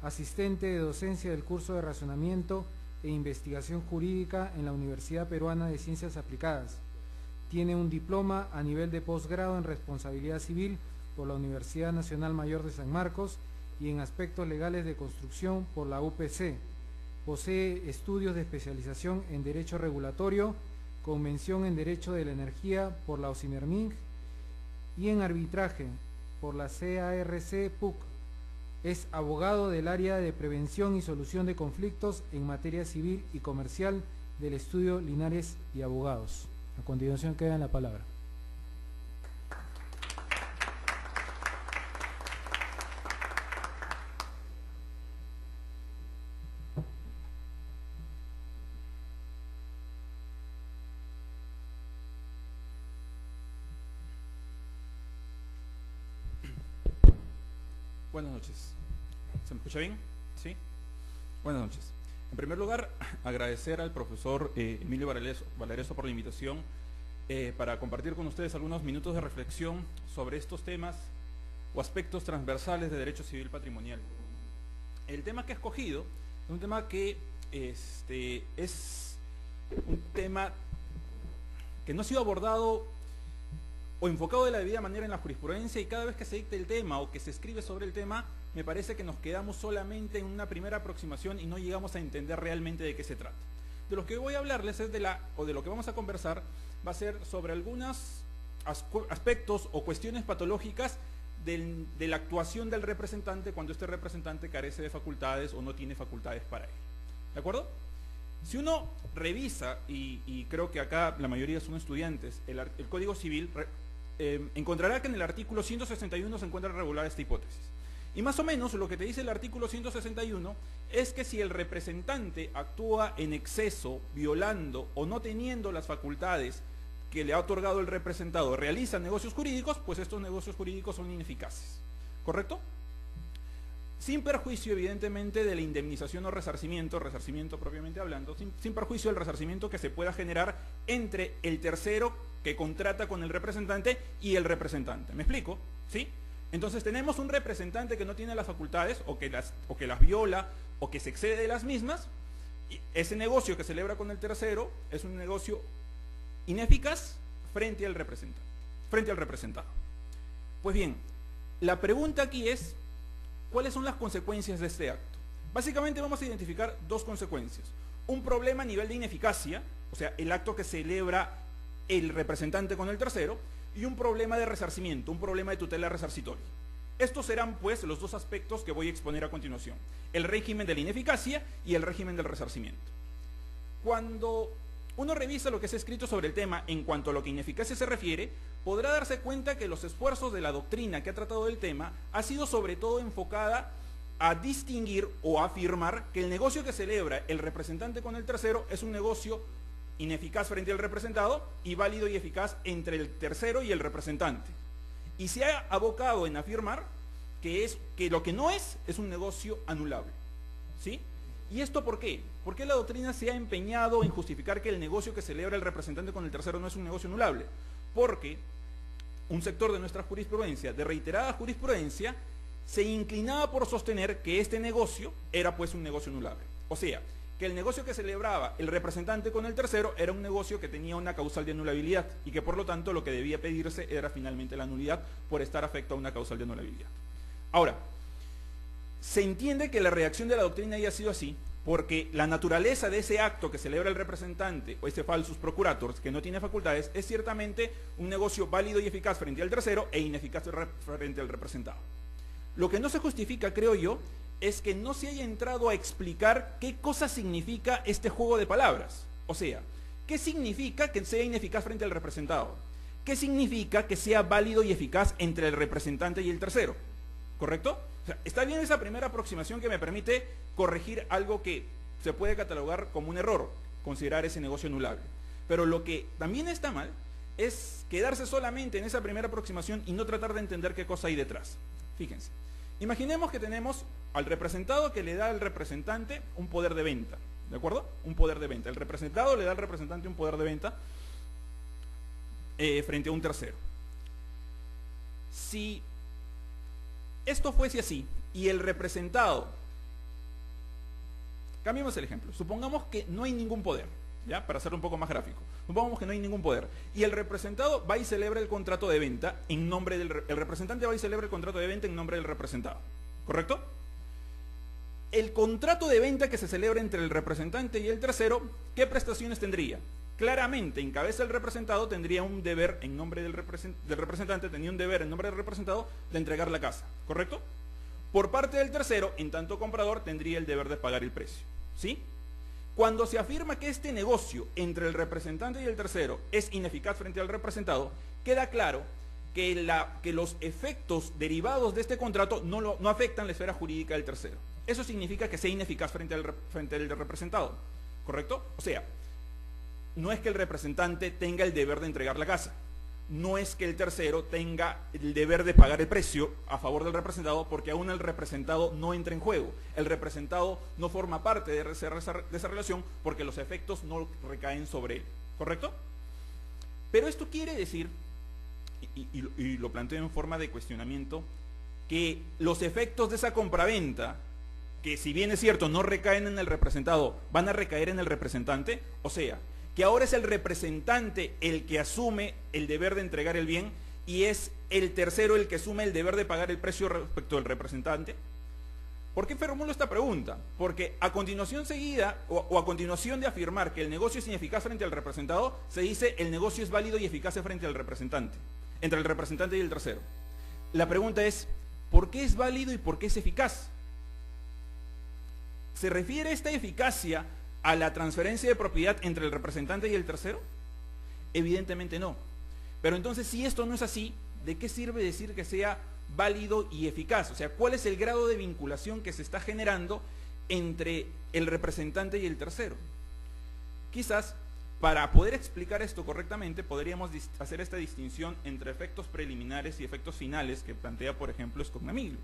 asistente de docencia del curso de razonamiento e investigación jurídica en la Universidad Peruana de Ciencias Aplicadas. Tiene un diploma a nivel de posgrado en responsabilidad civil por la Universidad Nacional Mayor de San Marcos y en aspectos legales de construcción por la UPC. Posee estudios de especialización en Derecho Regulatorio, con mención en Derecho de la Energía por la OCINERMING y en Arbitraje por la CARC-PUC. Es abogado del área de Prevención y Solución de Conflictos en materia civil y comercial del Estudio Linares y Abogados. A continuación queda en la palabra. Buenas noches. ¿Se me escucha bien? ¿Sí? Buenas noches. En primer lugar, agradecer al profesor Emilio Valereso por la invitación para compartir con ustedes algunos minutos de reflexión sobre estos temas o aspectos transversales de derecho civil patrimonial. El tema que he escogido es un tema que es un tema que no ha sido abordado o enfocado de la debida manera en la jurisprudencia, y cada vez que se dicta el tema o que se escribe sobre el tema, me parece que nos quedamos solamente en una primera aproximación y no llegamos a entender realmente de qué se trata. De lo que voy a hablarles es de lo que vamos a conversar va a ser sobre algunos aspectos o cuestiones patológicas de la actuación del representante cuando este representante carece de facultades o no tiene facultades para ello. ¿De acuerdo? Si uno revisa, y creo que acá la mayoría son estudiantes, el Código Civil, encontrará que en el artículo 161 se encuentra regulada esta hipótesis. Y más o menos lo que te dice el artículo 161 es que si el representante actúa en exceso, violando o no teniendo las facultades que le ha otorgado el representado, realiza negocios jurídicos, pues estos negocios jurídicos son ineficaces. ¿Correcto? Sin perjuicio, evidentemente, de la indemnización o resarcimiento propiamente hablando, sin perjuicio del resarcimiento que se pueda generar entre el tercero que contrata con el representante y el representante. ¿Me explico? ¿Sí? Entonces tenemos un representante que no tiene las facultades o que las viola o que se excede de las mismas, y ese negocio que celebra con el tercero es un negocio ineficaz frente al representado. Pues bien, la pregunta aquí es: ¿cuáles son las consecuencias de este acto? Básicamente vamos a identificar dos consecuencias. Un problema a nivel de ineficacia, o sea, el acto que celebra el representante con el tercero, y un problema de resarcimiento, un problema de tutela resarcitoria. Estos serán, pues, los dos aspectos que voy a exponer a continuación: el régimen de la ineficacia y el régimen del resarcimiento. Cuando uno revisa lo que se ha escrito sobre el tema en cuanto a lo que ineficacia se refiere, podrá darse cuenta que los esfuerzos de la doctrina que ha tratado del tema ha sido sobre todo enfocada a distinguir o a afirmar que el negocio que celebra el representante con el tercero es un negocio ineficaz frente al representado y válido y eficaz entre el tercero y el representante. Y se ha abocado en afirmar que lo que no es un negocio anulable. ¿Sí? ¿Y esto por qué? ¿Por qué la doctrina se ha empeñado en justificar que el negocio que celebra el representante con el tercero no es un negocio anulable? Porque un sector de nuestra jurisprudencia, de reiterada jurisprudencia, se inclinaba por sostener que este negocio era pues un negocio anulable. O sea, que el negocio que celebraba el representante con el tercero era un negocio que tenía una causal de anulabilidad y que por lo tanto lo que debía pedirse era finalmente la nulidad por estar afecto a una causal de anulabilidad. Ahora, se entiende que la reacción de la doctrina haya sido así porque la naturaleza de ese acto que celebra el representante o ese falsus procurators que no tiene facultades es ciertamente un negocio válido y eficaz frente al tercero e ineficaz frente al representado. Lo que no se justifica, creo yo, es que no se haya entrado a explicar qué cosa significa este juego de palabras. O sea, ¿qué significa que sea ineficaz frente al representado? ¿Qué significa que sea válido y eficaz entre el representante y el tercero? ¿Correcto? O sea, está bien esa primera aproximación que me permite corregir algo que se puede catalogar como un error, considerar ese negocio anulable. Pero lo que también está mal es quedarse solamente en esa primera aproximación y no tratar de entender qué cosa hay detrás. Fíjense. Imaginemos que tenemos al representado que le da al representante un poder de venta. ¿De acuerdo? Un poder de venta. El representado le da al representante un poder de venta frente a un tercero. Si esto fuese así y el representado, cambiemos el ejemplo, supongamos que no hay ningún poder, ¿ya? Para hacerlo un poco más gráfico, supongamos que no hay ningún poder y el representado va y celebra el contrato de venta en nombre del el representante va y celebra el contrato de venta en nombre del representado, ¿correcto? El contrato de venta que se celebra entre el representante y el tercero, ¿qué prestaciones tendría? Claramente, en cabeza del representado tendría un deber en nombre del representante, tenía un deber en nombre del representado de entregar la casa, ¿correcto? Por parte del tercero, en tanto comprador, tendría el deber de pagar el precio, ¿sí? Cuando se afirma que este negocio entre el representante y el tercero es ineficaz frente al representado, queda claro que los efectos derivados de este contrato no afectan la esfera jurídica del tercero. Eso significa que sea ineficaz frente al representado, ¿correcto? O sea, no es que el representante tenga el deber de entregar la casa, no es que el tercero tenga el deber de pagar el precio a favor del representado, porque aún el representado no entra en juego. El representado no forma parte de esa relación porque los efectos no recaen sobre él, ¿correcto? Pero esto quiere decir, y lo planteo en forma de cuestionamiento, que los efectos de esa compraventa, que si bien es cierto no recaen en el representado, van a recaer en el representante, o sea, que ahora es el representante el que asume el deber de entregar el bien y es el tercero el que asume el deber de pagar el precio respecto del representante. ¿Por qué formulo esta pregunta? Porque a continuación seguida, o a continuación de afirmar que el negocio es ineficaz frente al representado, se dice el negocio es válido y eficaz frente al representante, entre el representante y el tercero. La pregunta es, ¿por qué es válido y por qué es eficaz? ¿Se refiere esta eficacia a la transferencia de propiedad entre el representante y el tercero? Evidentemente no. Pero entonces, si esto no es así, ¿de qué sirve decir que sea válido y eficaz? O sea, ¿cuál es el grado de vinculación que se está generando entre el representante y el tercero? Quizás, para poder explicar esto correctamente, podríamos hacer esta distinción entre efectos preliminares y efectos finales que plantea, por ejemplo, Scognamiglio.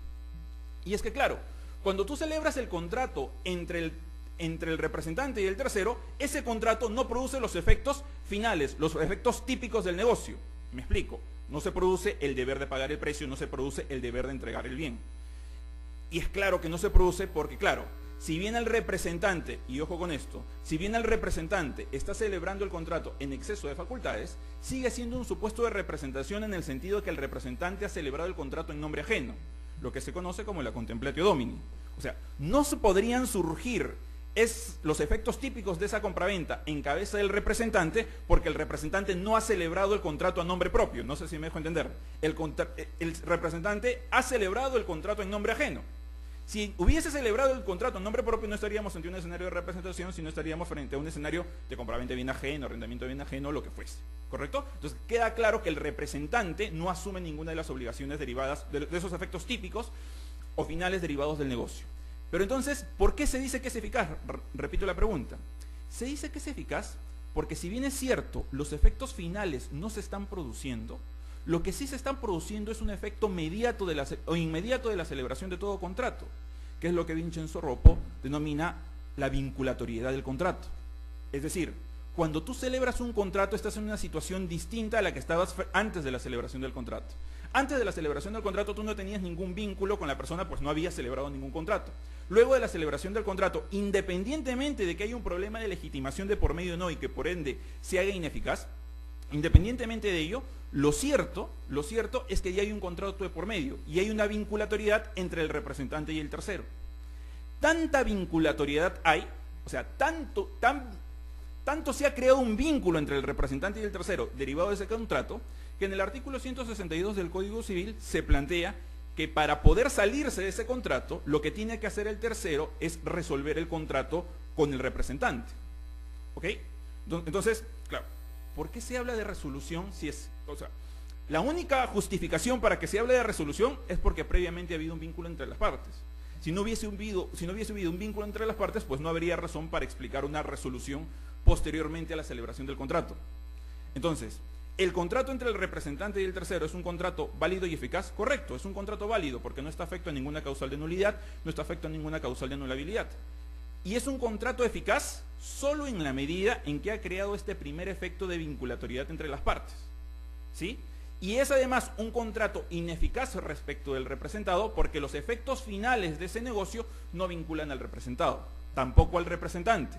Y es que, claro, cuando tú celebras el contrato entre el representante y el tercero, ese contrato no produce los efectos finales, los efectos típicos del negocio. Me explico, no se produce el deber de pagar el precio, no se produce el deber de entregar el bien. Y es claro que no se produce porque, claro, si bien el representante, y ojo con esto, si bien el representante está celebrando el contrato en exceso de facultades, sigue siendo un supuesto de representación en el sentido de que el representante ha celebrado el contrato en nombre ajeno, lo que se conoce como la contemplatio domini. O sea, no se podrían surgir los efectos típicos de esa compraventa en cabeza del representante porque el representante no ha celebrado el contrato a nombre propio. No sé si me dejo entender. El representante ha celebrado el contrato en nombre ajeno. Si hubiese celebrado el contrato en nombre propio, no estaríamos ante un escenario de representación, sino estaríamos frente a un escenario de compraventa de bien ajeno, arrendamiento de bien ajeno, lo que fuese. ¿Correcto? Entonces queda claro que el representante no asume ninguna de las obligaciones derivadas de esos efectos típicos o finales derivados del negocio. Pero entonces, ¿por qué se dice que es eficaz? Repito la pregunta. Se dice que es eficaz porque, si bien es cierto, los efectos finales no se están produciendo, lo que sí se están produciendo es un efecto inmediato de la celebración de todo contrato, que es lo que Vincenzo Roppo denomina la vinculatoriedad del contrato. Es decir, cuando tú celebras un contrato, estás en una situación distinta a la que estabas antes de la celebración del contrato. Antes de la celebración del contrato tú no tenías ningún vínculo con la persona, pues no habías celebrado ningún contrato. Luego de la celebración del contrato, independientemente de que haya un problema de legitimación de por medio o no y que por ende se haga ineficaz, independientemente de ello, lo cierto es que ya hay un contrato de por medio y hay una vinculatoriedad entre el representante y el tercero. Tanta vinculatoriedad hay, o sea, tanto se ha creado un vínculo entre el representante y el tercero derivado de ese contrato, que en el artículo 162 del Código Civil se plantea que para poder salirse de ese contrato, lo que tiene que hacer el tercero es resolver el contrato con el representante. ¿Ok? Entonces, claro, ¿por qué se habla de resolución si es... O sea, la única justificación para que se hable de resolución es porque previamente ha habido un vínculo entre las partes. Si no hubiese habido un vínculo entre las partes, pues no habría razón para explicar una resolución posteriormente a la celebración del contrato. Entonces, ¿El contrato entre el representante y el tercero es un contrato válido y eficaz? Correcto, es un contrato válido porque no está afecto a ninguna causal de nulidad, no está afecto a ninguna causal de anulabilidad. Y es un contrato eficaz solo en la medida en que ha creado este primer efecto de vinculatoriedad entre las partes, ¿sí? Y es además un contrato ineficaz respecto del representado porque los efectos finales de ese negocio no vinculan al representado, tampoco al representante.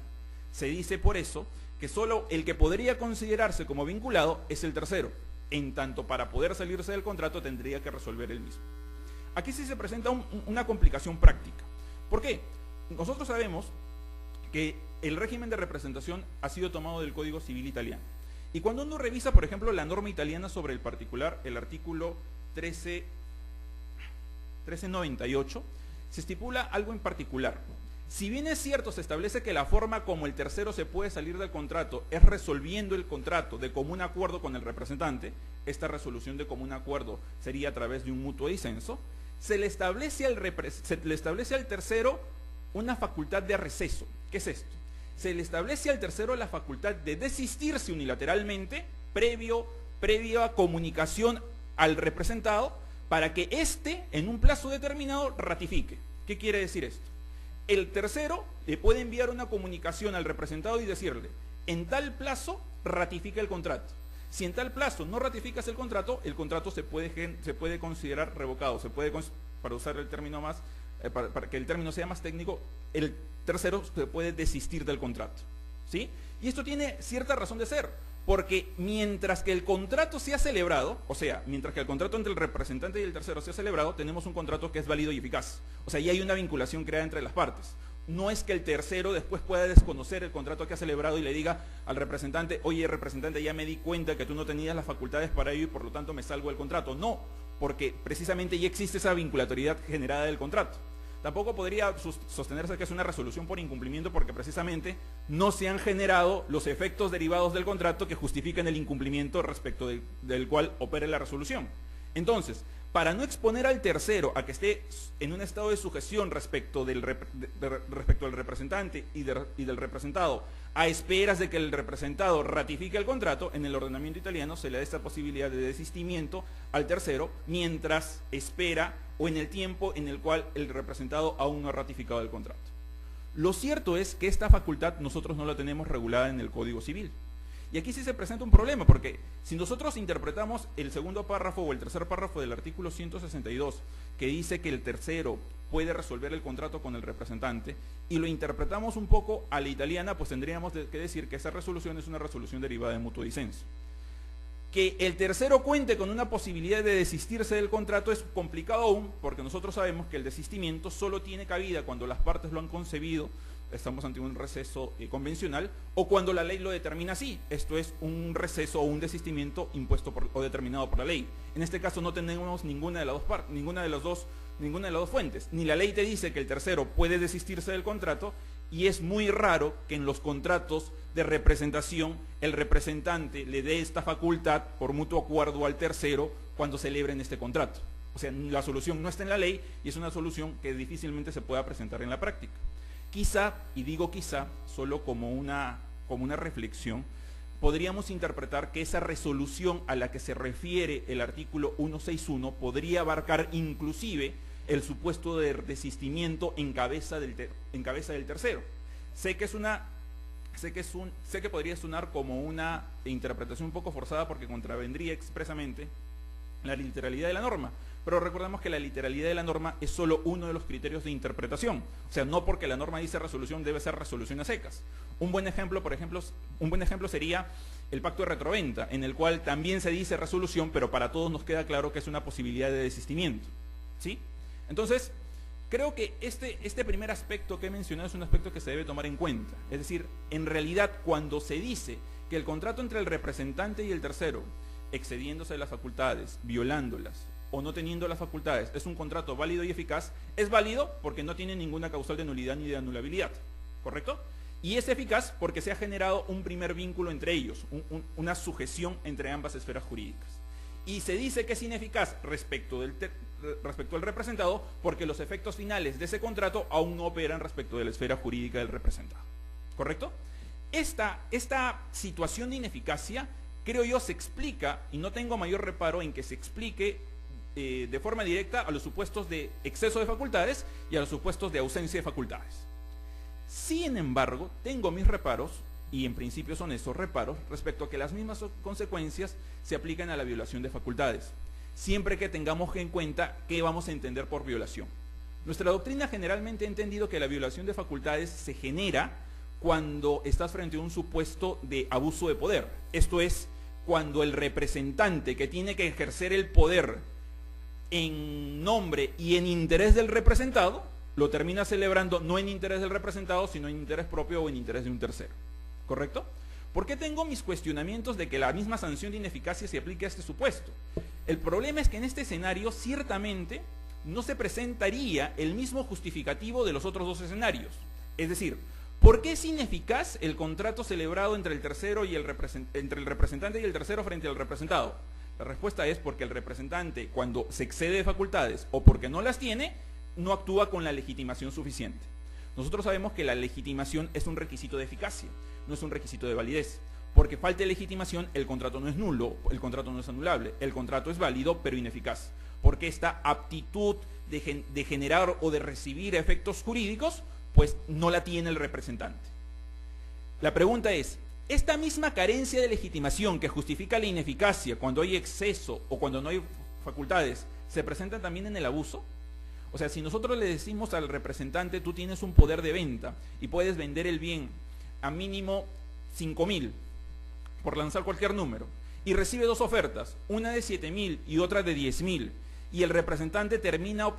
Se dice por eso que solo el que podría considerarse como vinculado es el tercero, en tanto para poder salirse del contrato tendría que resolver él mismo. Aquí sí se presenta una complicación práctica. ¿Por qué? Nosotros sabemos que el régimen de representación ha sido tomado del Código Civil italiano. Y cuando uno revisa, por ejemplo, la norma italiana sobre el particular, el artículo 1398, se estipula algo en particular. Si bien es cierto, se establece que la forma como el tercero se puede salir del contrato es resolviendo el contrato de común acuerdo con el representante, esta resolución de común acuerdo sería a través de un mutuo disenso, se le establece al tercero una facultad de receso. ¿Qué es esto? Se le establece al tercero la facultad de desistirse unilateralmente previa comunicación al representado para que éste en un plazo determinado ratifique. ¿Qué quiere decir esto? El tercero le puede enviar una comunicación al representado y decirle, en tal plazo ratifica el contrato. Si en tal plazo no ratificas el contrato se puede considerar revocado, para usar el término más, para que el término sea más técnico, el tercero se puede desistir del contrato, ¿sí? Y esto tiene cierta razón de ser, porque mientras que el contrato sea celebrado, o sea, mientras que el contrato entre el representante y el tercero sea celebrado, tenemos un contrato que es válido y eficaz. O sea, ya hay una vinculación creada entre las partes. No es que el tercero después pueda desconocer el contrato que ha celebrado y le diga al representante, oye, representante, ya me di cuenta que tú no tenías las facultades para ello y por lo tanto me salgo del contrato. No, porque precisamente ya existe esa vinculatoriedad generada del contrato. Tampoco podría sostenerse que es una resolución por incumplimiento porque precisamente no se han generado los efectos derivados del contrato que justifican el incumplimiento respecto del cual opere la resolución. Entonces, para no exponer al tercero a que esté en un estado de sujeción respecto del representante y del representado, a esperas de que el representado ratifique el contrato, en el ordenamiento italiano se le da esta posibilidad de desistimiento al tercero mientras espera o en el tiempo en el cual el representado aún no ha ratificado el contrato. Lo cierto es que esta facultad nosotros no la tenemos regulada en el Código Civil. Y aquí sí se presenta un problema, porque si nosotros interpretamos el segundo párrafo o el tercer párrafo del artículo 162, que dice que el tercero puede resolver el contrato con el representante, y lo interpretamos un poco a la italiana, pues tendríamos que decir que esa resolución es una resolución derivada de mutuo disenso. Que el tercero cuente con una posibilidad de desistirse del contrato es complicado aún, porque nosotros sabemos que el desistimiento solo tiene cabida cuando las partes lo han concebido, estamos ante un receso convencional, o cuando la ley lo determina así, esto es un receso o un desistimiento impuesto o determinado por la ley. En este caso no tenemos ninguna de las dos fuentes. Ni la ley te dice que el tercero puede desistirse del contrato, y es muy raro que en los contratos de representación el representante le dé esta facultad por mutuo acuerdo al tercero cuando celebren este contrato. O sea, la solución no está en la ley y es una solución que difícilmente se pueda presentar en la práctica. Quizá, y digo quizá, solo como una reflexión, podríamos interpretar que esa resolución a la que se refiere el artículo 161 podría abarcar inclusive el supuesto de desistimiento en cabeza del tercero. Sé que podría sonar como una interpretación un poco forzada porque contravendría expresamente la literalidad de la norma, pero recordemos que la literalidad de la norma es solo uno de los criterios de interpretación. O sea, no porque la norma dice resolución debe ser resolución a secas. Un buen ejemplo sería el pacto de retroventa, en el cual también se dice resolución, pero para todos nos queda claro que es una posibilidad de desistimiento, ¿sí? Entonces, creo que este primer aspecto que he mencionado es un aspecto que se debe tomar en cuenta. Es decir, en realidad, cuando se dice que el contrato entre el representante y el tercero, excediéndose de las facultades, violándolas o no teniendo las facultades, es un contrato válido y eficaz, es válido porque no tiene ninguna causal de nulidad ni de anulabilidad, ¿correcto? Y es eficaz porque se ha generado un primer vínculo entre ellos, una sujeción entre ambas esferas jurídicas. Y se dice que es ineficaz respecto al representado porque los efectos finales de ese contrato aún no operan respecto de la esfera jurídica del representado, ¿correcto? Esta situación de ineficacia creo yo, se explica, y no tengo mayor reparo en que se explique de forma directa a los supuestos de exceso de facultades y a los supuestos de ausencia de facultades. Sin embargo, tengo mis reparos, y en principio son esos reparos, respecto a que las mismas consecuencias se aplican a la violación de facultades, siempre que tengamos en cuenta qué vamos a entender por violación. Nuestra doctrina generalmente ha entendido que la violación de facultades se genera cuando estás frente a un supuesto de abuso de poder. Esto es, cuando el representante que tiene que ejercer el poder en nombre y en interés del representado, lo termina celebrando no en interés del representado, sino en interés propio o en interés de un tercero. ¿Correcto? ¿Por qué tengo mis cuestionamientos de que la misma sanción de ineficacia se aplique a este supuesto? El problema es que en este escenario ciertamente no se presentaría el mismo justificativo de los otros dos escenarios. Es decir, ¿por qué es ineficaz el contrato celebrado entre el tercero y entre el representante y el tercero frente al representado? La respuesta es porque el representante, cuando se excede de facultades o porque no las tiene, no actúa con la legitimación suficiente. Nosotros sabemos que la legitimación es un requisito de eficacia, no es un requisito de validez. Porque falta de legitimación, el contrato no es nulo, el contrato no es anulable, el contrato es válido pero ineficaz. Porque esta aptitud de generar o de recibir efectos jurídicos, pues no la tiene el representante. La pregunta es, ¿esta misma carencia de legitimación que justifica la ineficacia cuando hay exceso o cuando no hay facultades, se presenta también en el abuso? O sea, si nosotros le decimos al representante, tú tienes un poder de venta y puedes vender el bien a mínimo 5.000, por lanzar cualquier número, y recibe dos ofertas, una de 7.000 y otra de 10.000, y el representante termina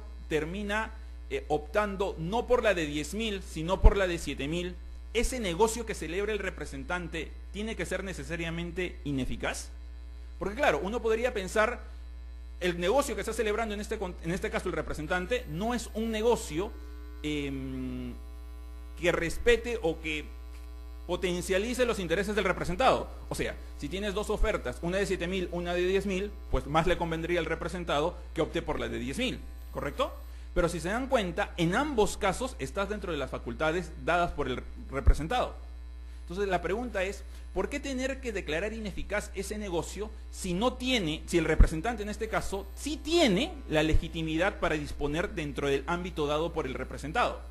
optando no por la de 10.000, sino por la de 7.000, ¿ese negocio que celebra el representante tiene que ser necesariamente ineficaz? Porque claro, uno podría pensar, el negocio que está celebrando en este caso el representante no es un negocio que respete o que potencialice los intereses del representado. O sea, si tienes dos ofertas, una de 7.000, una de 10.000, pues más le convendría al representado que opte por la de 10.000, ¿correcto? Pero si se dan cuenta, en ambos casos estás dentro de las facultades dadas por el representado. Entonces la pregunta es, ¿por qué tener que declarar ineficaz ese negocio si el representante en este caso sí tiene la legitimidad para disponer dentro del ámbito dado por el representado?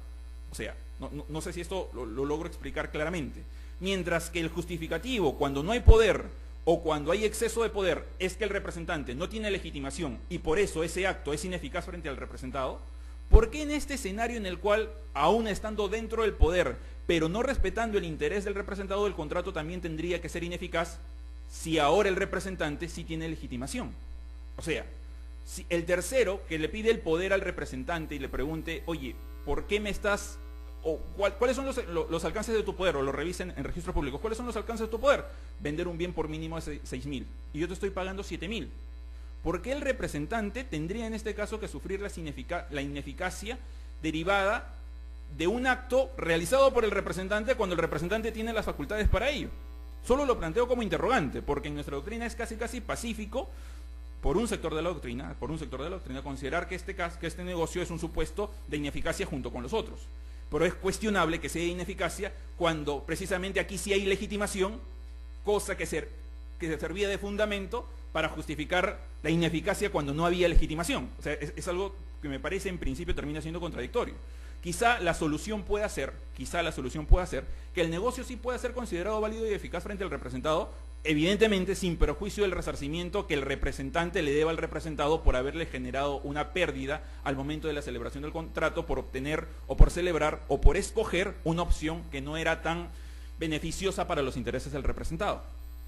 O sea, no sé si esto lo logro explicar claramente. Mientras que el justificativo, cuando no hay poder o cuando hay exceso de poder, es que el representante no tiene legitimación y por eso ese acto es ineficaz frente al representado, ¿por qué en este escenario en el cual, aún estando dentro del poder, pero no respetando el interés del representado, el contrato también tendría que ser ineficaz si ahora el representante sí tiene legitimación? O sea, si el tercero que le pide el poder al representante y le pregunte, oye, ¿por qué me estás... o cuáles son los alcances de tu poder? O lo revisen en registros públicos. ¿Cuáles son los alcances de tu poder? Vender un bien por mínimo de 6.000 y yo te estoy pagando 7.000. ¿Por qué el representante tendría en este caso que sufrir la ineficacia derivada de un acto realizado por el representante cuando el representante tiene las facultades para ello? Solo lo planteo como interrogante, porque en nuestra doctrina es casi pacífico, por un sector de la doctrina, considerar que este negocio es un supuesto de ineficacia junto con los otros. Pero es cuestionable que sea ineficacia cuando precisamente aquí sí hay legitimación, cosa que se servía de fundamento para justificar la ineficacia cuando no había legitimación. O sea, es algo que me parece en principio termina siendo contradictorio. Quizá la solución pueda ser que el negocio sí pueda ser considerado válido y eficaz frente al representado, evidentemente sin perjuicio del resarcimiento que el representante le deba al representado por haberle generado una pérdida al momento de la celebración del contrato, por obtener o por celebrar o por escoger una opción que no era tan beneficiosa para los intereses del representado.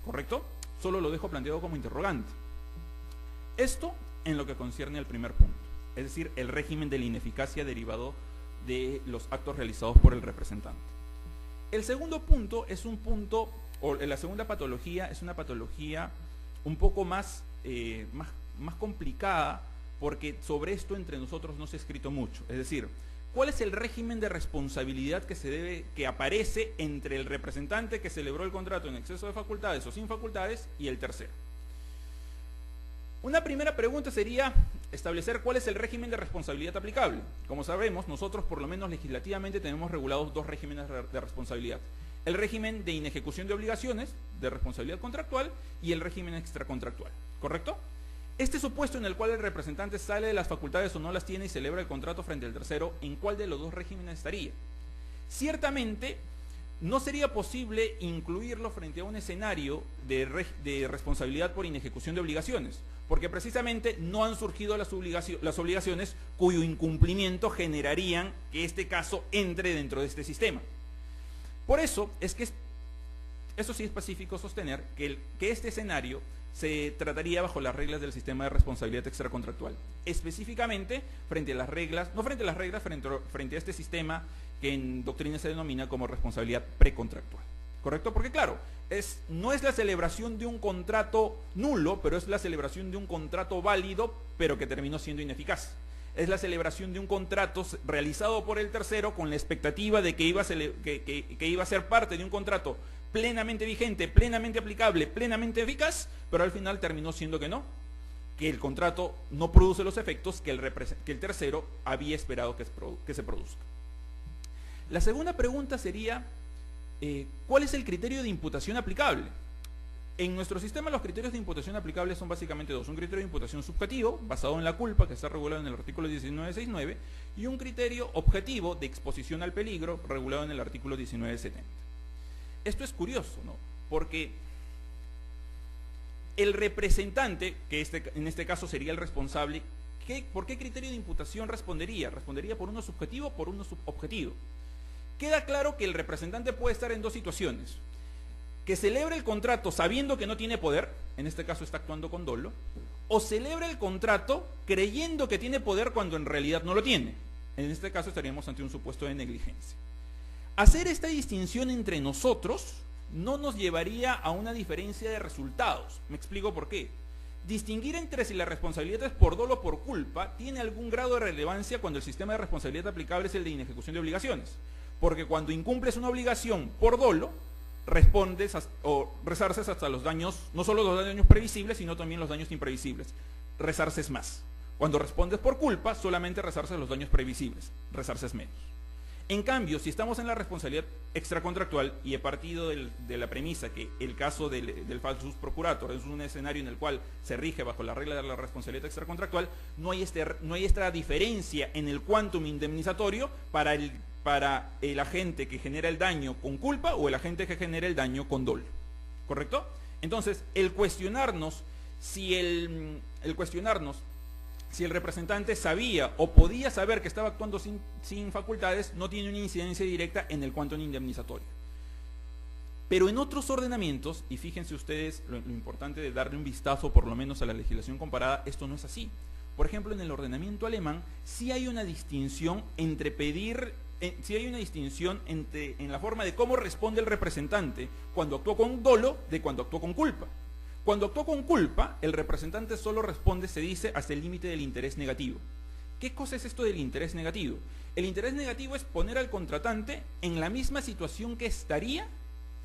¿Correcto? Solo lo dejo planteado como interrogante. Esto en lo que concierne al primer punto, es decir, el régimen de la ineficacia derivado de los actos realizados por el representante. El segundo punto es un punto, o la segunda patología es una patología un poco más complicada, porque sobre esto entre nosotros no se ha escrito mucho. Es decir, ¿cuál es el régimen de responsabilidad que aparece entre el representante que celebró el contrato en exceso de facultades o sin facultades y el tercero? Una primera pregunta sería establecer cuál es el régimen de responsabilidad aplicable. Como sabemos, nosotros por lo menos legislativamente tenemos regulados dos regímenes de responsabilidad. el régimen de inejecución de obligaciones, de responsabilidad contractual, y el régimen extracontractual, ¿correcto? Este supuesto en el cual el representante sale de las facultades o no las tiene y celebra el contrato frente al tercero, ¿en cuál de los dos regímenes estaría? Ciertamente, no sería posible incluirlo frente a un escenario de responsabilidad por inejecución de obligaciones, porque precisamente no han surgido las obligaciones cuyo incumplimiento generarían que este caso entre dentro de este sistema. Por eso es que eso sí es pacífico sostener que este escenario se trataría bajo las reglas del sistema de responsabilidad extracontractual, específicamente frente a las reglas, no frente a las reglas, frente a este sistema que en doctrina se denomina como responsabilidad precontractual, ¿correcto? Porque claro, no es la celebración de un contrato nulo, pero es la celebración de un contrato válido, pero que terminó siendo ineficaz. Es la celebración de un contrato realizado por el tercero con la expectativa de que iba a ser parte de un contrato plenamente vigente, plenamente aplicable, plenamente eficaz, pero al final terminó siendo que no, que el contrato no produce los efectos que el tercero había esperado que se produzca. La segunda pregunta sería, ¿cuál es el criterio de imputación aplicable? En nuestro sistema los criterios de imputación aplicables son básicamente dos: un criterio de imputación subjetivo, basado en la culpa, que está regulado en el artículo 1969, y un criterio objetivo de exposición al peligro, regulado en el artículo 1970. Esto es curioso, ¿no? Porque el representante, que en este caso sería el responsable, ¿por qué criterio de imputación respondería? ¿Respondería por uno subjetivo o por uno subobjetivo? Queda claro que el representante puede estar en dos situaciones: que celebre el contrato sabiendo que no tiene poder, en este caso está actuando con dolo, o celebra el contrato creyendo que tiene poder cuando en realidad no lo tiene. En este caso estaríamos ante un supuesto de negligencia. Hacer esta distinción entre nosotros no nos llevaría a una diferencia de resultados. Me explico por qué. Distinguir entre si la responsabilidad es por dolo o por culpa tiene algún grado de relevancia cuando el sistema de responsabilidad aplicable es el de inejecución de obligaciones. Porque cuando incumples una obligación por dolo, respondes o resarces hasta los daños, no solo los daños previsibles, sino también los daños imprevisibles. Resarces más. Cuando respondes por culpa, solamente resarces los daños previsibles, resarces menos. En cambio, si estamos en la responsabilidad extracontractual, y he partido de la premisa que el caso del falsus procurator es un escenario en el cual se rige bajo la regla de la responsabilidad extracontractual, no hay esta diferencia en el quantum indemnizatorio para el agente que genera el daño con culpa o el agente que genera el daño con dolo, ¿correcto? Entonces, el cuestionarnos si el representante sabía o podía saber que estaba actuando sin facultades no tiene una incidencia directa en el quantum indemnizatorio. Pero en otros ordenamientos, y fíjense ustedes lo importante de darle un vistazo por lo menos a la legislación comparada, esto no es así. Por ejemplo, en el ordenamiento alemán sí hay una distinción en la forma de cómo responde el representante cuando actuó con dolo de cuando actuó con culpa. Cuando actuó con culpa, el representante solo responde, se dice, hasta el límite del interés negativo. ¿Qué cosa es esto del interés negativo? El interés negativo es poner al contratante en la misma situación que estaría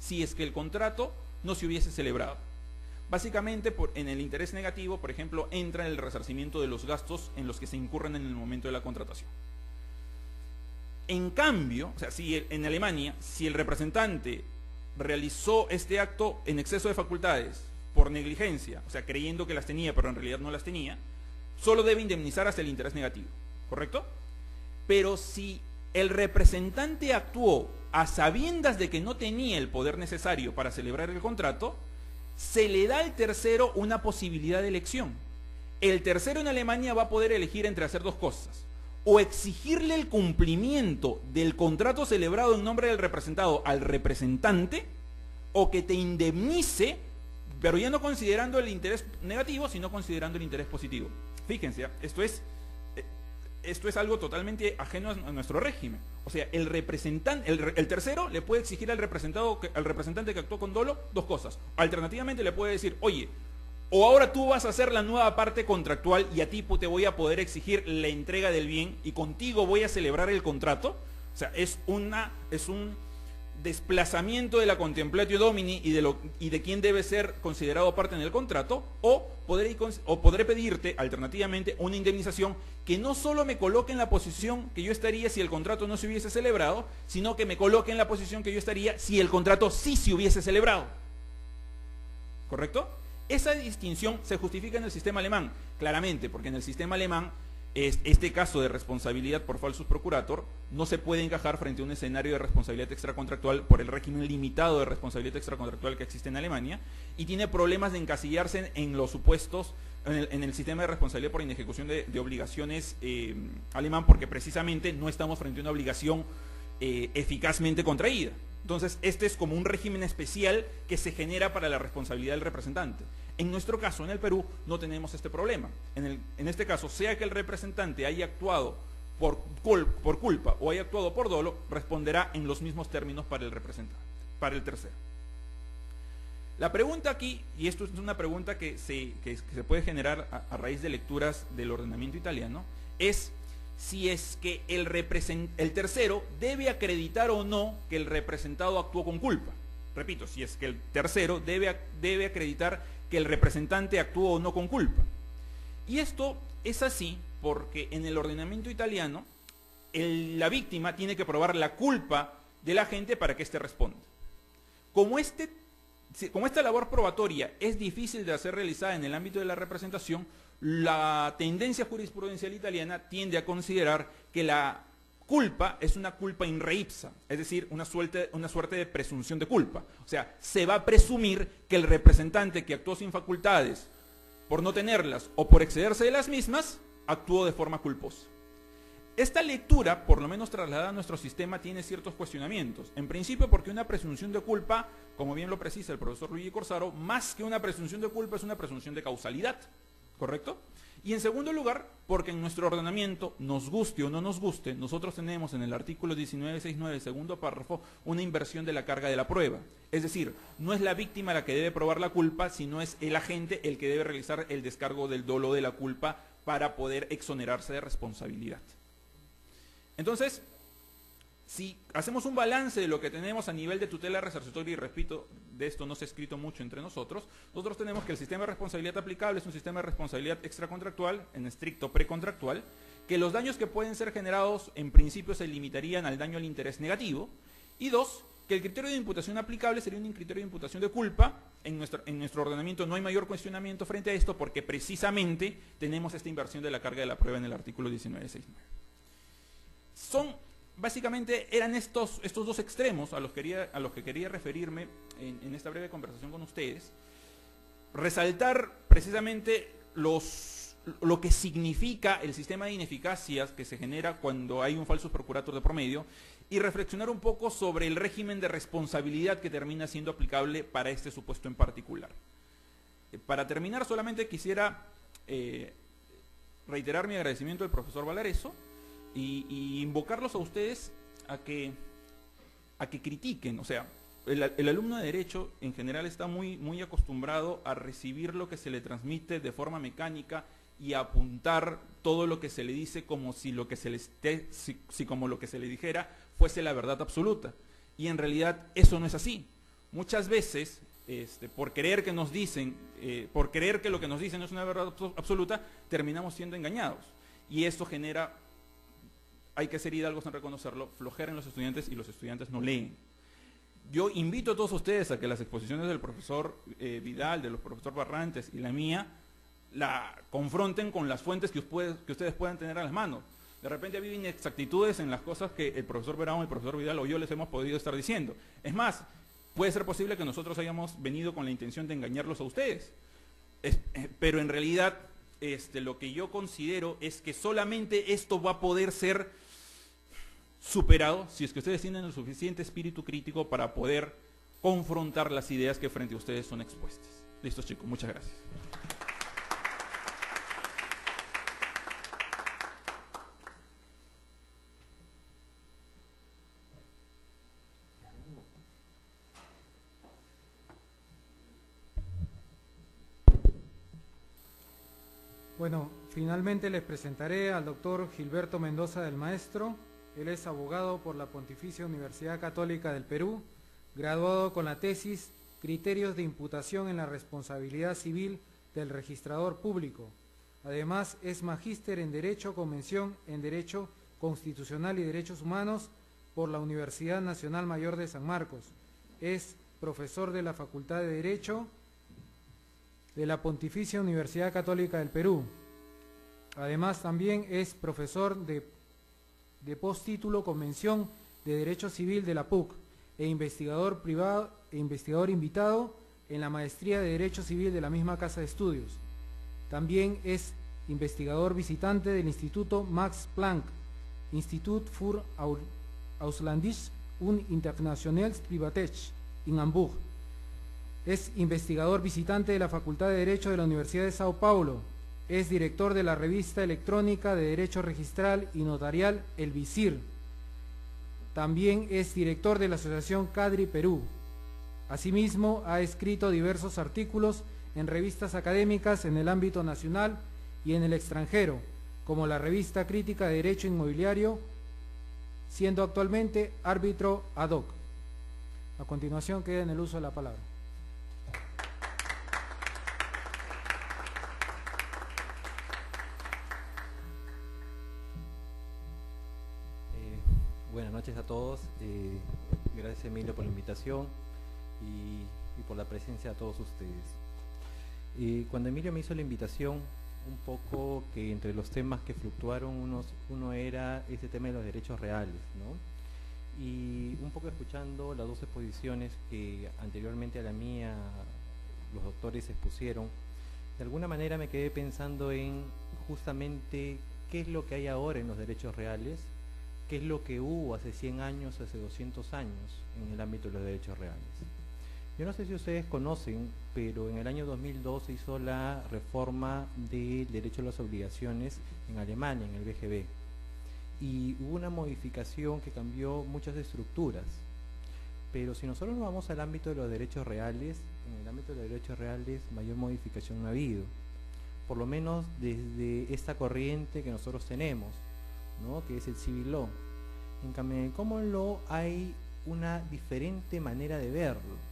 si es que el contrato no se hubiese celebrado. Básicamente, en el interés negativo, por ejemplo, entra el resarcimiento de los gastos en los que se incurren en el momento de la contratación. En cambio, o sea, en Alemania, si el representante realizó este acto en exceso de facultades por negligencia, o sea, creyendo que las tenía, pero en realidad no las tenía, solo debe indemnizar hasta el interés negativo, ¿correcto? Pero si el representante actuó a sabiendas de que no tenía el poder necesario para celebrar el contrato, se le da al tercero una posibilidad de elección. El tercero en Alemania va a poder elegir entre hacer dos cosas: o exigirle el cumplimiento del contrato celebrado en nombre del representado al representante, o que te indemnice, pero ya no considerando el interés negativo, sino considerando el interés positivo. Fíjense, esto es algo totalmente ajeno a nuestro régimen. O sea, el tercero le puede exigir al representante que actuó con dolo dos cosas. Alternativamente le puede decir: oye, o ahora tú vas a hacer la nueva parte contractual y a ti te voy a poder exigir la entrega del bien y contigo voy a celebrar el contrato. O sea, es un desplazamiento de la contemplatio domini y de quién debe ser considerado parte en el contrato, o podré pedirte alternativamente una indemnización que no solo me coloque en la posición que yo estaría si el contrato no se hubiese celebrado, sino que me coloque en la posición que yo estaría si el contrato sí se hubiese celebrado. ¿Correcto? Esa distinción se justifica en el sistema alemán, claramente, porque en el sistema alemán este caso de responsabilidad por falsus procurator no se puede encajar frente a un escenario de responsabilidad extracontractual por el régimen limitado de responsabilidad extracontractual que existe en Alemania, y tiene problemas de encasillarse en los supuestos en el sistema de responsabilidad por inejecución de obligaciones alemán, porque precisamente no estamos frente a una obligación eficazmente contraída. Entonces este es como un régimen especial que se genera para la responsabilidad del representante. En nuestro caso, en el Perú, no tenemos este problema. En este caso, sea que el representante haya actuado por culpa o haya actuado por dolo, responderá en los mismos términos para el representante, para el tercero. La pregunta aquí, y esto es una pregunta que se puede generar a raíz de lecturas del ordenamiento italiano, es si es que el tercero debe acreditar o no que el representado actuó con culpa. Repito, si es que el tercero debe acreditar que el representante actuó o no con culpa. Y esto es así porque en el ordenamiento italiano la víctima tiene que probar la culpa del agente para que éste responda. Como esta labor probatoria es difícil de hacer realizada en el ámbito de la representación, la tendencia jurisprudencial italiana tiende a considerar que la culpa es una culpa in re ipsa, es decir, una suerte de presunción de culpa. O sea, se va a presumir que el representante que actuó sin facultades por no tenerlas o por excederse de las mismas, actuó de forma culposa. Esta lectura, por lo menos trasladada a nuestro sistema, tiene ciertos cuestionamientos. En principio porque una presunción de culpa, como bien lo precisa el profesor Luigi Corsaro, más que una presunción de culpa es una presunción de causalidad, ¿correcto? Y en segundo lugar, porque en nuestro ordenamiento, nos guste o no nos guste, nosotros tenemos en el artículo 1969, segundo párrafo, una inversión de la carga de la prueba. Es decir, no es la víctima la que debe probar la culpa, sino es el agente el que debe realizar el descargo del dolo de la culpa para poder exonerarse de responsabilidad. Entonces, si hacemos un balance de lo que tenemos a nivel de tutela resarcitoria, y repito, de esto no se ha escrito mucho entre nosotros tenemos que el sistema de responsabilidad aplicable es un sistema de responsabilidad extracontractual, en estricto precontractual, que los daños que pueden ser generados en principio se limitarían al daño al interés negativo, y dos, que el criterio de imputación aplicable sería un criterio de imputación de culpa. En nuestro ordenamiento no hay mayor cuestionamiento frente a esto porque precisamente tenemos esta inversión de la carga de la prueba en el artículo 1969. Básicamente eran estos dos extremos a los que quería referirme en esta breve conversación con ustedes. Resaltar precisamente lo que significa el sistema de ineficacias que se genera cuando hay un falsus procurator de promedio, y reflexionar un poco sobre el régimen de responsabilidad que termina siendo aplicable para este supuesto en particular. Para terminar, solamente quisiera reiterar mi agradecimiento al profesor Valareso y invocarlos a ustedes a que critiquen. O sea, el alumno de Derecho en general está muy acostumbrado a recibir lo que se le transmite de forma mecánica y a apuntar todo lo que se le dice como si lo que se le como lo que se le dijera fuese la verdad absoluta. Y en realidad eso no es así. Muchas veces, por creer que nos dicen, por creer que lo que nos dicen es una verdad absoluta, terminamos siendo engañados. Y esto genera, hay que ser hidalgos en reconocerlo, flojera en los estudiantes, y los estudiantes no leen. Yo invito a todos ustedes a que las exposiciones del profesor Vidal, del profesor Barrantes y la mía, la confronten con las fuentes que ustedes puedan tener a las manos. De repente ha habido inexactitudes en las cosas que el profesor Verón, el profesor Vidal o yo les hemos podido estar diciendo. Es más, puede ser posible que nosotros hayamos venido con la intención de engañarlos a ustedes. Pero en realidad lo que yo considero es que solamente esto va a poder ser superado si es que ustedes tienen el suficiente espíritu crítico para poder confrontar las ideas que frente a ustedes son expuestas. Listo, chicos, muchas gracias. Bueno, finalmente les presentaré al doctor Gilberto Mendoza del Maestro, Él es abogado por la Pontificia Universidad Católica del Perú, graduado con la tesis Criterios de imputación en la responsabilidad civil del registrador público. Además, es magíster en Derecho con mención en Derecho Constitucional y Derechos Humanos por la Universidad Nacional Mayor de San Marcos. Es profesor de la Facultad de Derecho de la Pontificia Universidad Católica del Perú. Además, también es profesor de postítulo con mención de Derecho Civil de la PUC e investigador privado e investigador invitado en la Maestría de Derecho Civil de la misma Casa de Estudios. También es investigador visitante del Instituto Max Planck, Institut für Ausländische und Internationales Privatrecht, en Hamburg. Es investigador visitante de la Facultad de Derecho de la Universidad de Sao Paulo. Es director de la revista electrónica de Derecho Registral y Notarial El Visir. También es director de la Asociación CADRI Perú. Asimismo, ha escrito diversos artículos en revistas académicas en el ámbito nacional y en el extranjero, como la revista crítica de Derecho Inmobiliario, siendo actualmente árbitro ad hoc. A continuación queda en el uso de la palabra. Buenas noches a todos. Gracias, Emilio, por la invitación y por la presencia de todos ustedes. Cuando Emilio me hizo la invitación, un poco que entre los temas que fluctuaron, uno era ese tema de los derechos reales, ¿no? Y un poco escuchando las dos exposiciones que anteriormente a la mía los doctores expusieron, de alguna manera me quedé pensando en justamente qué es lo que hay ahora en los derechos reales, qué es lo que hubo hace 100 años, hace 200 años en el ámbito de los derechos reales. Yo no sé si ustedes conocen, pero en el año 2002 se hizo la reforma del derecho a las obligaciones en Alemania, en el BGB. Y hubo una modificación que cambió muchas estructuras. Pero si nosotros nos vamos al ámbito de los derechos reales, en el ámbito de los derechos reales mayor modificación no ha habido. Por lo menos desde esta corriente que nosotros tenemos, ¿no? Que es el Civil Law. En cambio, en el Common Law hay una diferente manera de verlo.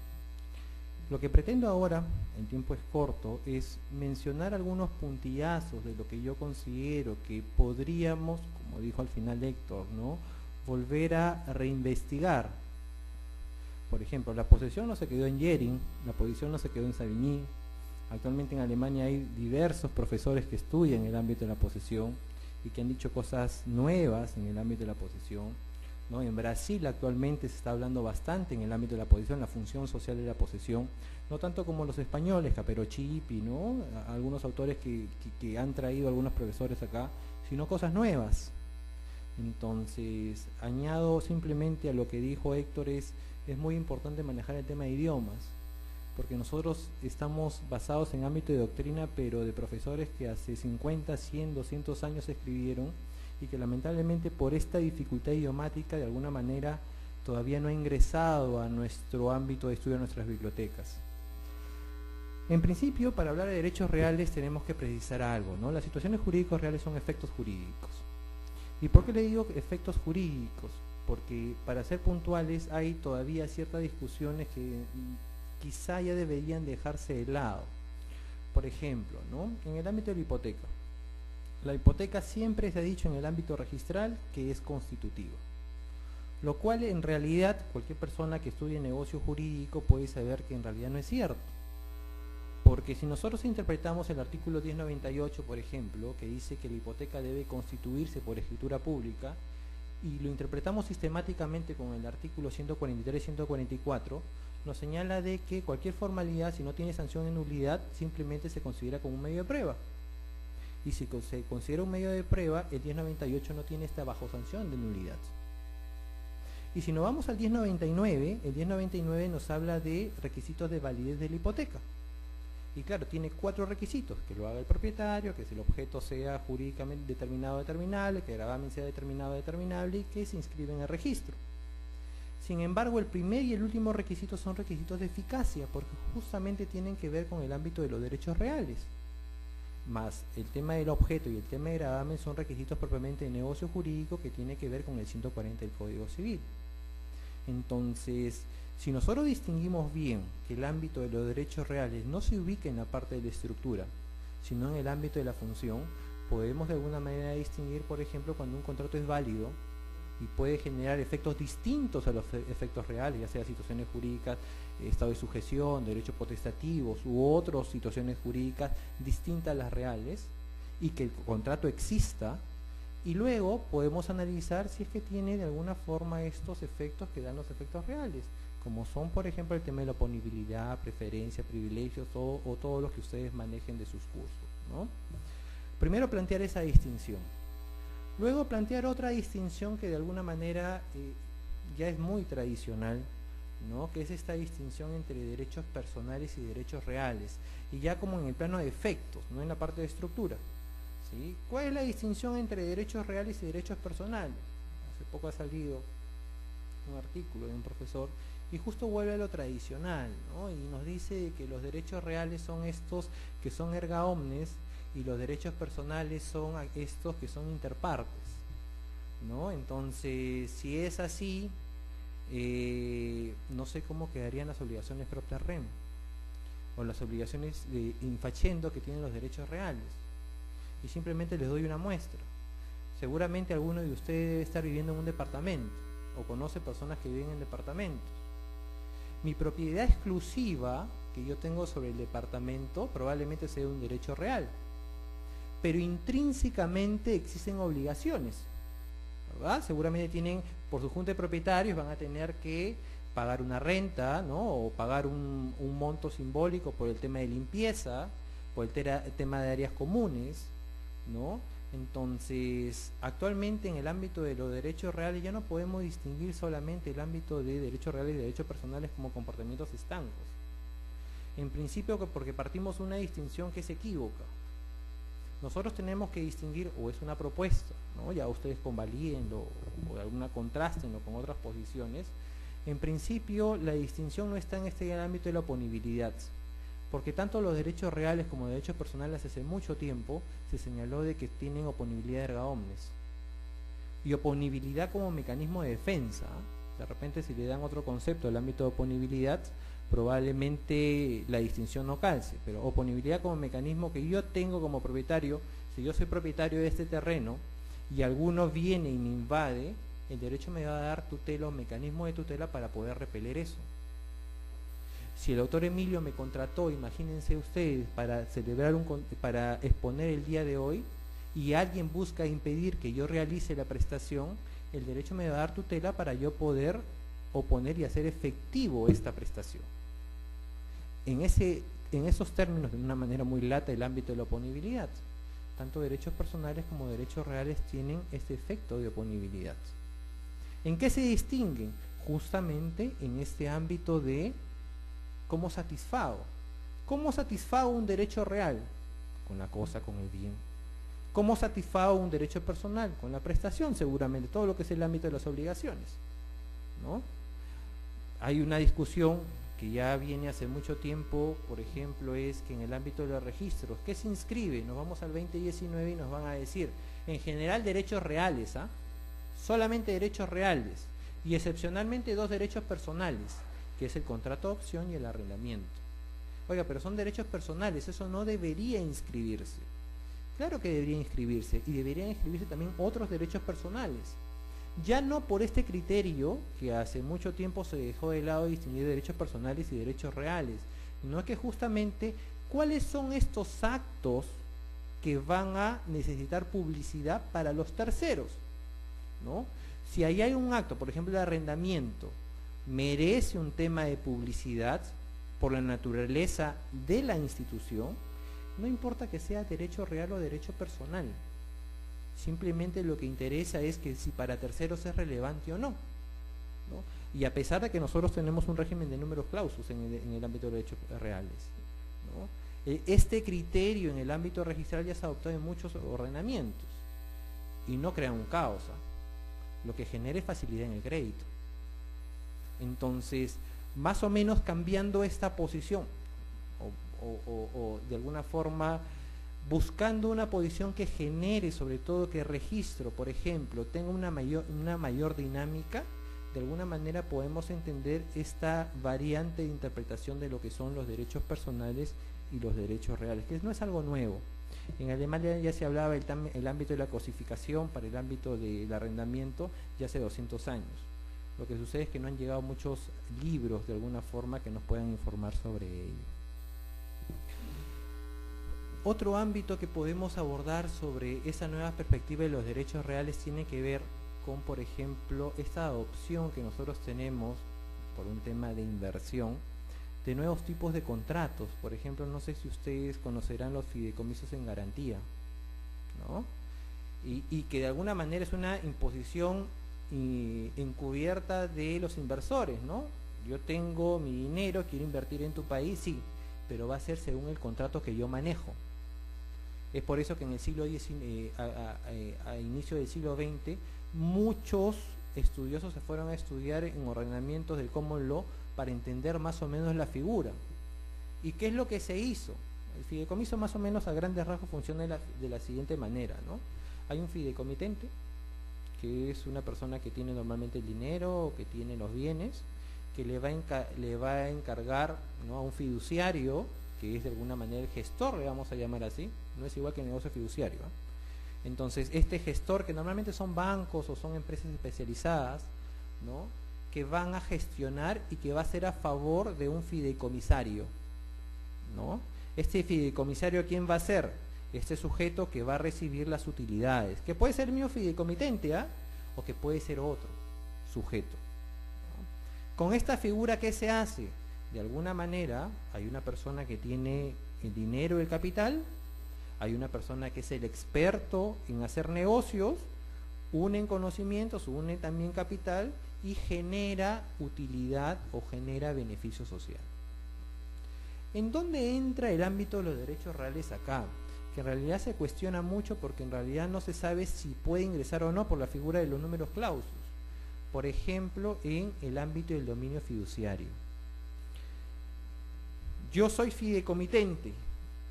Lo que pretendo ahora, el tiempo es corto, es mencionar algunos puntillazos de lo que yo considero que podríamos, como dijo al final Héctor, ¿no? Volver a reinvestigar. Por ejemplo, la posesión no se quedó en Jering, la posesión no se quedó en Savigny. Actualmente en Alemania hay diversos profesores que estudian el ámbito de la posesión y que han dicho cosas nuevas en el ámbito de la posesión, ¿no? En Brasil actualmente se está hablando bastante en el ámbito de la posesión, la función social de la posesión, no tanto como los españoles, Caperochipi, ¿no? Algunos autores que han traído algunos profesores acá, sino cosas nuevas. Entonces, añado simplemente a lo que dijo Héctor, es muy importante manejar el tema de idiomas, porque nosotros estamos basados en ámbito de doctrina, pero de profesores que hace 50, 100, 200 años escribieron y que lamentablemente por esta dificultad idiomática de alguna manera todavía no ha ingresado a nuestro ámbito de estudio, a nuestras bibliotecas. En principio, para hablar de derechos reales tenemos que precisar algo, ¿no? Las situaciones jurídicos reales son efectos jurídicos. ¿Y por qué le digo efectos jurídicos? Porque para ser puntuales hay todavía ciertas discusiones que quizá ya deberían dejarse de lado. Por ejemplo, ¿no? En el ámbito de la hipoteca. La hipoteca siempre se ha dicho en el ámbito registral que es constitutiva, lo cual en realidad cualquier persona que estudie negocio jurídico puede saber que en realidad no es cierto. Porque si nosotros interpretamos el artículo 1098, por ejemplo, que dice que la hipoteca debe constituirse por escritura pública, y lo interpretamos sistemáticamente con el artículo 143 y 144, nos señala de que cualquier formalidad, si no tiene sanción de nulidad, simplemente se considera como un medio de prueba. Y si se considera un medio de prueba, el 1098 no tiene esta bajo sanción de nulidad. Y si nos vamos al 1099, el 1099 nos habla de requisitos de validez de la hipoteca. Y claro, tiene 4 requisitos: que lo haga el propietario, que el objeto sea jurídicamente determinado determinable, que el gravamen sea determinado determinable y que se inscribe en el registro. Sin embargo, el primer y el último requisito son requisitos de eficacia, porque justamente tienen que ver con el ámbito de los derechos reales. más el tema del objeto y el tema de gravamen son requisitos propiamente de negocio jurídico que tiene que ver con el 140 del Código Civil. Entonces, si nosotros distinguimos bien que el ámbito de los derechos reales no se ubica en la parte de la estructura, sino en el ámbito de la función, podemos de alguna manera distinguir, por ejemplo, cuando un contrato es válido y puede generar efectos distintos a los efectos reales, ya sea situaciones jurídicas, estado de sujeción, derechos potestativos u otras situaciones jurídicas distintas a las reales, y que el contrato exista, y luego podemos analizar si es que tiene de alguna forma estos efectos que dan los efectos reales, como son, por ejemplo, el tema de la oponibilidad, preferencia, privilegios o todo lo que ustedes manejen de sus cursos, ¿no? Primero plantear esa distinción. Luego plantear otra distinción que de alguna manera ya es muy tradicional, ¿no? Que es esta distinción entre derechos personales y derechos reales, y ya como en el plano de efectos, no en la parte de estructura, ¿sí? ¿Cuál es la distinción entre derechos reales y derechos personales? Hace poco ha salido un artículo de un profesor y justo vuelve a lo tradicional, ¿no? Y nos dice que los derechos reales son estos que son erga omnes y los derechos personales son estos que son interpartes, ¿no? Entonces, si es así, no sé cómo quedarían las obligaciones propter rem o las obligaciones de infacendo que tienen los derechos reales. Y simplemente les doy una muestra. Seguramente alguno de ustedes debe estar viviendo en un departamento o conoce personas que viven en departamentos. Mi propiedad exclusiva que yo tengo sobre el departamento probablemente sea un derecho real, pero intrínsecamente existen obligaciones, ¿verdad? Seguramente tienen, por su junta de propietarios, van a tener que pagar una renta, ¿no? O pagar un monto simbólico por el tema de limpieza, por el tema de áreas comunes, ¿no? Entonces, actualmente en el ámbito de los derechos reales ya no podemos distinguir solamente el ámbito de derechos reales y derechos personales como comportamientos estancos. En principio, porque partimos una distinción que es equívoca. Nosotros tenemos que distinguir, o es una propuesta, ¿no? Ya ustedes convalídenlo o alguna contrastenlo con otras posiciones. En principio, la distinción no está en este ámbito de la oponibilidad, porque tanto los derechos reales como los derechos personales hace mucho tiempo se señaló de que tienen oponibilidad erga omnes y oponibilidad como mecanismo de defensa. De repente, si le dan otro concepto al ámbito de oponibilidad, probablemente la distinción no calce, pero oponibilidad como mecanismo que yo tengo como propietario. Si yo soy propietario de este terreno y alguno viene y me invade, el derecho me va a dar tutela o mecanismo de tutela para poder repeler eso. Si el doctor Emilio me contrató, imagínense ustedes, para celebrar para exponer el día de hoy, y alguien busca impedir que yo realice la prestación, el derecho me va a dar tutela para yo poder oponer y hacer efectivo esta prestación. En esos términos, de una manera muy lata, el ámbito de la oponibilidad. Tanto derechos personales como derechos reales tienen este efecto de oponibilidad. ¿En qué se distinguen? Justamente en este ámbito de cómo satisfago. ¿Cómo satisfago un derecho real? Con la cosa, con el bien. ¿Cómo satisfago un derecho personal? Con la prestación, seguramente, todo lo que es el ámbito de las obligaciones, ¿no? Hay una discusión que ya viene hace mucho tiempo, por ejemplo, es que en el ámbito de los registros, ¿qué se inscribe? Nos vamos al 2019 y nos van a decir, en general derechos reales, ¿ah? Solamente derechos reales, y excepcionalmente dos derechos personales, que es el contrato de opción y el arrendamiento. Oiga, pero son derechos personales, eso no debería inscribirse. Claro que debería inscribirse, y deberían inscribirse también otros derechos personales. Ya no por este criterio, que hace mucho tiempo se dejó de lado distinguir derechos personales y derechos reales, sino que justamente, ¿cuáles son estos actos que van a necesitar publicidad para los terceros? ¿No? Si ahí hay un acto, por ejemplo, de arrendamiento, merece un tema de publicidad por la naturaleza de la institución, no importa que sea derecho real o derecho personal. Simplemente lo que interesa es que si para terceros es relevante o no, ¿no? Y a pesar de que nosotros tenemos un régimen de números clausus en el ámbito de derechos reales, ¿no? Este criterio en el ámbito registral ya se ha adoptado en muchos ordenamientos y no crea un caos, lo que genera es facilidad en el crédito. Entonces, más o menos cambiando esta posición o de alguna forma buscando una posición que genere, sobre todo que registro, por ejemplo, tenga una mayor dinámica, de alguna manera podemos entender esta variante de interpretación de lo que son los derechos personales y los derechos reales, que no es algo nuevo. En Alemania ya se hablaba el ámbito de la cosificación para el ámbito del arrendamiento ya hace 200 años. Lo que sucede es que no han llegado muchos libros de alguna forma que nos puedan informar sobre ello. Otro ámbito que podemos abordar sobre esa nueva perspectiva de los derechos reales tiene que ver con, por ejemplo, esta adopción que nosotros tenemos por un tema de inversión de nuevos tipos de contratos. Por ejemplo, no sé si ustedes conocerán los fideicomisos en garantía, ¿no? Y que de alguna manera es una imposición encubierta de los inversores, ¿no? Yo tengo mi dinero, quiero invertir en tu país, sí, pero va a ser según el contrato que yo manejo. Es por eso que en el siglo XIX, a inicio del siglo XX, muchos estudiosos se fueron a estudiar en ordenamientos del common law para entender más o menos la figura. ¿Y qué es lo que se hizo? El fideicomiso más o menos a grandes rasgos funciona de la siguiente manera, ¿no? Hay un fideicomitente, que es una persona que tiene normalmente el dinero o que tiene los bienes, que le va a encargar, ¿no?, a un fiduciario, que es de alguna manera el gestor, le vamos a llamar así, no es igual que el negocio fiduciario, ¿eh? Entonces, este gestor, que normalmente son bancos o son empresas especializadas, ¿no?, que van a gestionar y que va a ser a favor de un fideicomisario, ¿no? Este fideicomisario, ¿quién va a ser? Este sujeto que va a recibir las utilidades, que puede ser mío fideicomitente, ¿ah?, o que puede ser otro sujeto, ¿no? Con esta figura, ¿qué se hace? De alguna manera, hay una persona que tiene el dinero, el capital, hay una persona que es el experto en hacer negocios, unen conocimientos, une también capital y genera utilidad o genera beneficio social. ¿En dónde entra el ámbito de los derechos reales acá? Que en realidad se cuestiona mucho porque en realidad no se sabe si puede ingresar o no por la figura de los números clausus. Por ejemplo, en el ámbito del dominio fiduciario. Yo soy fideicomitente,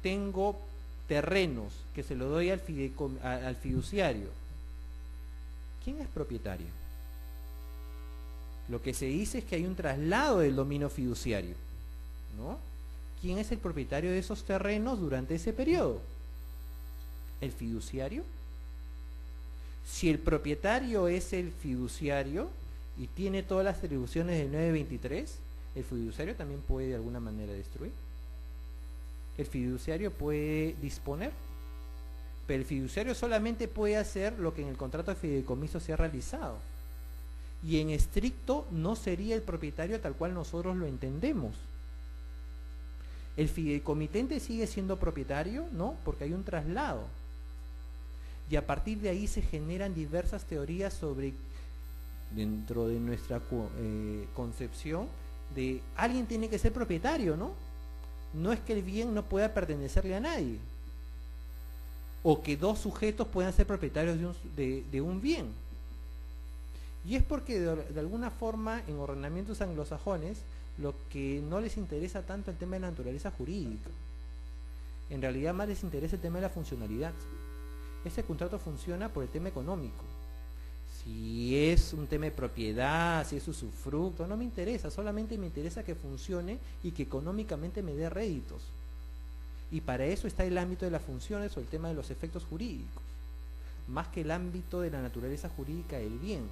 tengo terrenos que se lo doy al fiduciario. ¿Quién es propietario? Lo que se dice es que hay un traslado del dominio fiduciario, ¿no? ¿Quién es el propietario de esos terrenos durante ese periodo? ¿El fiduciario? Si el propietario es el fiduciario y tiene todas las atribuciones del 923, el fiduciario también puede de alguna manera destruir. El fiduciario puede disponer, pero el fiduciario solamente puede hacer lo que en el contrato de fideicomiso se ha realizado. Y en estricto no sería el propietario tal cual nosotros lo entendemos. El fideicomitente sigue siendo propietario, ¿no?, porque hay un traslado. Y a partir de ahí se generan diversas teorías sobre, dentro de nuestra concepción, de alguien tiene que ser propietario, ¿no? No es que el bien no pueda pertenecerle a nadie, o que dos sujetos puedan ser propietarios de un bien. Y es porque de alguna forma en ordenamientos anglosajones lo que no les interesa tanto el tema de la naturaleza jurídica. En realidad más les interesa el tema de la funcionalidad. Ese contrato funciona por el tema económico. Si es un tema de propiedad, si es usufructo, no me interesa, solamente me interesa que funcione y que económicamente me dé réditos. Y para eso está el ámbito de las funciones o el tema de los efectos jurídicos, más que el ámbito de la naturaleza jurídica del bien.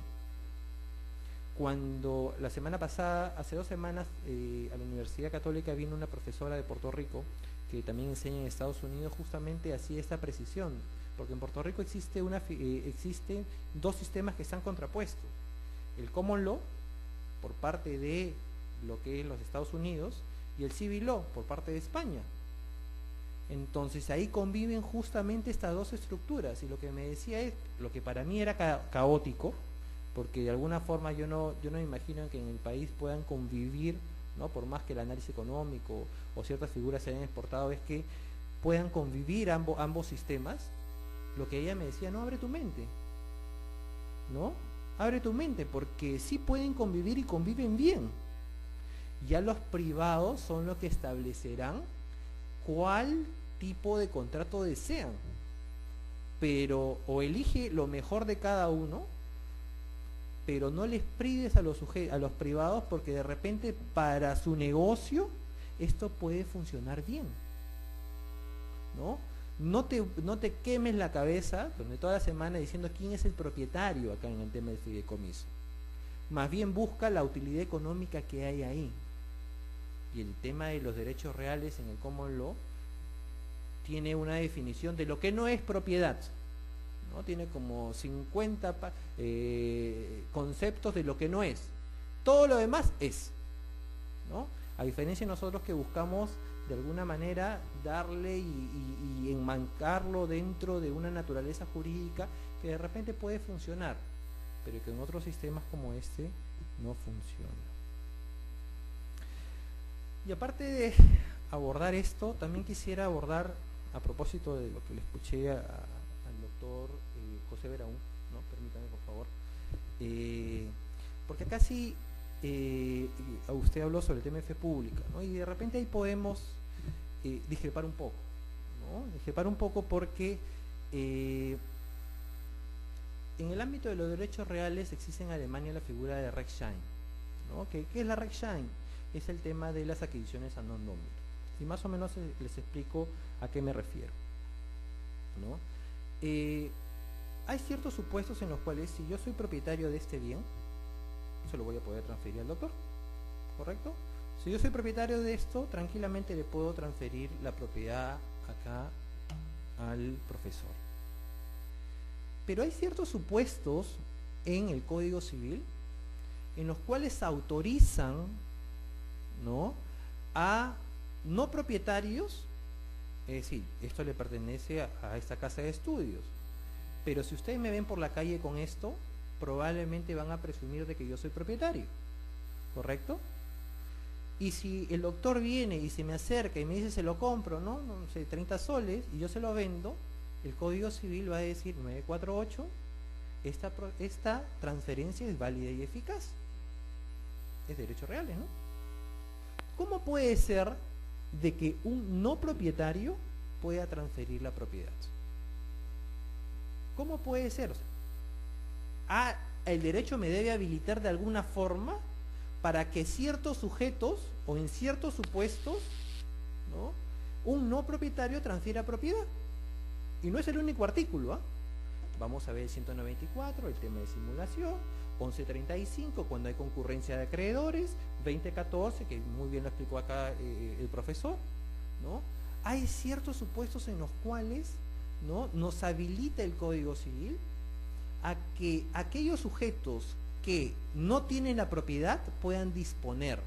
Cuando la semana pasada, hace 2 semanas, a la Universidad Católica vino una profesora de Puerto Rico que también enseña en Estados Unidos, justamente hacía esta precisión, porque en Puerto Rico existen 2 sistemas que están contrapuestos: el common law por parte de lo que es los Estados Unidos y el civil law por parte de España. Entonces ahí conviven justamente estas 2 estructuras, y lo que me decía es, lo que para mí era caótico, porque de alguna forma yo no me imagino que en el país puedan convivir, ¿no?, por más que el análisis económico o ciertas figuras se hayan exportado, es que puedan convivir ambos sistemas. Lo que ella me decía, no, abre tu mente, ¿no? Abre tu mente, porque sí pueden convivir y conviven bien. Ya los privados son los que establecerán cuál tipo de contrato desean, pero o elige lo mejor de cada uno, pero no les prives a los privados, porque de repente para su negocio esto puede funcionar bien, ¿no? No te quemes la cabeza durante toda la semana diciendo quién es el propietario acá en el tema del fideicomiso. Más bien busca la utilidad económica que hay ahí. Y el tema de los derechos reales en el common law tiene una definición de lo que no es propiedad, ¿no? Tiene como 50 conceptos de lo que no es. Todo lo demás es, ¿no? A diferencia de nosotros, que buscamos de alguna manera darle y enmarcarlo dentro de una naturaleza jurídica que de repente puede funcionar, pero que en otros sistemas como este no funciona. Y aparte de abordar esto, también quisiera abordar, a propósito de lo que le escuché al doctor José Veraún, ¿no? Permítame, por favor, porque acá sí usted habló sobre el tema de fe pública, ¿no? Y de repente ahí podemos discrepar un poco, ¿no? Discrepar un poco porque en el ámbito de los derechos reales existe en Alemania la figura de Rechtsschein, ¿no? ¿Qué es la Rechtsschein? Es el tema de las adquisiciones a non domino. Y más o menos les explico a qué me refiero, ¿no? Hay ciertos supuestos en los cuales, si yo soy propietario de este bien, se lo voy a poder transferir al doctor, ¿correcto? Si yo soy propietario de esto, tranquilamente le puedo transferir la propiedad acá al profesor. Pero hay ciertos supuestos en el Código Civil en los cuales autorizan, ¿no?, a no propietarios, es decir, esto le pertenece a esta casa de estudios, pero si ustedes me ven por la calle con esto, probablemente van a presumir de que yo soy propietario, ¿correcto? Y si el doctor viene y se me acerca y me dice se lo compro, no sé, 30 soles, y yo se lo vendo, el Código Civil va a decir 948, esta transferencia es válida y eficaz. Es derechos reales, ¿no? ¿Cómo puede ser de que un no propietario pueda transferir la propiedad? ¿Cómo puede ser? O sea, el derecho me debe habilitar de alguna forma para que ciertos sujetos o en ciertos supuestos, ¿no?, un no propietario transfiera propiedad. Y no es el único artículo, ¿ah? Vamos a ver el 194, el tema de simulación, 1135, cuando hay concurrencia de acreedores, 2014, que muy bien lo explicó acá el profesor, ¿no? Hay ciertos supuestos en los cuales, ¿no?, nos habilita el Código Civil a que aquellos sujetos que no tienen la propiedad puedan disponer,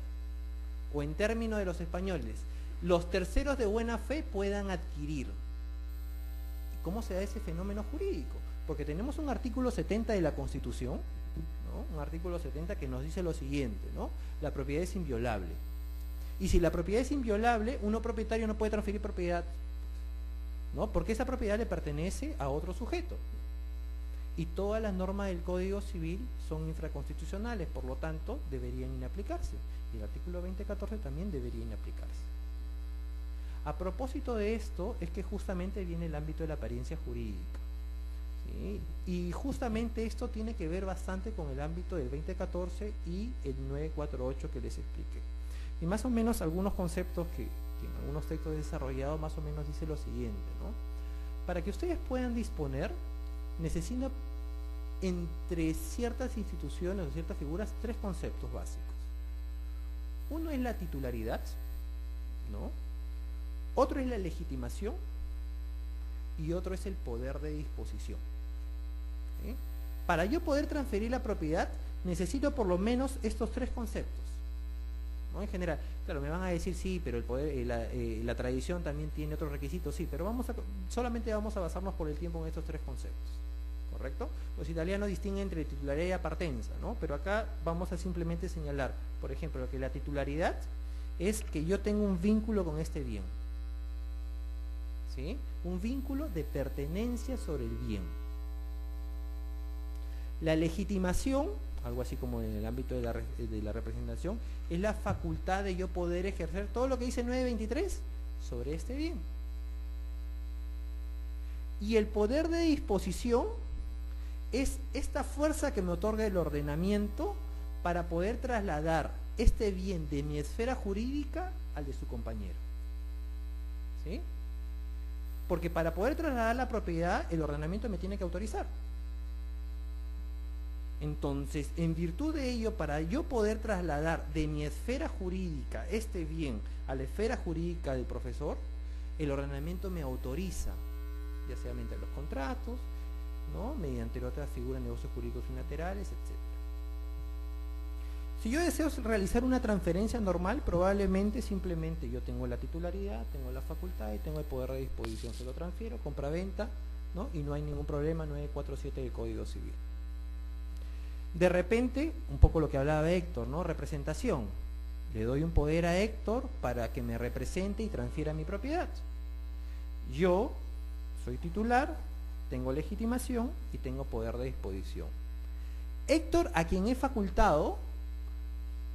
o en términos de los españoles, los terceros de buena fe puedan adquirir. ¿Y cómo se da ese fenómeno jurídico? Porque tenemos un artículo 70 de la Constitución, ¿no?, un artículo 70 que nos dice lo siguiente, ¿no?, la propiedad es inviolable. Y si la propiedad es inviolable, uno propietario no puede transferir propiedad, ¿no?, porque esa propiedad le pertenece a otro sujeto. Y todas las normas del Código Civil son infraconstitucionales, por lo tanto, deberían inaplicarse. Y el artículo 2014 también debería inaplicarse. A propósito de esto, es que justamente viene el ámbito de la apariencia jurídica, ¿sí? Y justamente esto tiene que ver bastante con el ámbito del 2014 y el 948 que les expliqué. Y más o menos algunos conceptos que en algunos textos he desarrollado, más o menos dice lo siguiente, ¿no? Para que ustedes puedan disponer, necesitan entre ciertas instituciones o ciertas figuras tres conceptos básicos. Uno es la titularidad, ¿no? Otro es la legitimación y otro es el poder de disposición, ¿sí? Para yo poder transferir la propiedad necesito por lo menos estos tres conceptos, ¿no? En general, claro, me van a decir sí, pero el poder, la tradición también tiene otros requisitos, sí, pero solamente vamos a basarnos por el tiempo en estos tres conceptos, ¿correcto? Los italianos distinguen entre titularidad y apartenza, ¿no? Pero acá vamos a simplemente señalar, por ejemplo, que la titularidad es que yo tengo un vínculo con este bien, ¿sí? Un vínculo de pertenencia sobre el bien. La legitimación, algo así como en el ámbito de la representación, es la facultad de yo poder ejercer todo lo que dice 923 sobre este bien, Y el poder de disposición es esta fuerza que me otorga el ordenamiento para poder trasladar este bien de mi esfera jurídica al de su compañero. ¿Sí? Porque para poder trasladar la propiedad, el ordenamiento me tiene que autorizar. Entonces, en virtud de ello, para yo poder trasladar de mi esfera jurídica este bien a la esfera jurídica del profesor, el ordenamiento me autoriza, ya sea mediante los contratos, ¿no? Mediante otras figuras de negocios jurídicos unilaterales, etc. Si yo deseo realizar una transferencia normal, probablemente simplemente yo tengo la titularidad, tengo la facultad y tengo el poder de disposición. Se lo transfiero, compra-venta, ¿no? Y no hay ningún problema, 947 del Código Civil. De repente, un poco lo que hablaba Héctor, ¿no? Representación. Le doy un poder a Héctor para que me represente y transfiera mi propiedad. Yo soy titular, tengo legitimación y tengo poder de disposición. Héctor, a quien he facultado,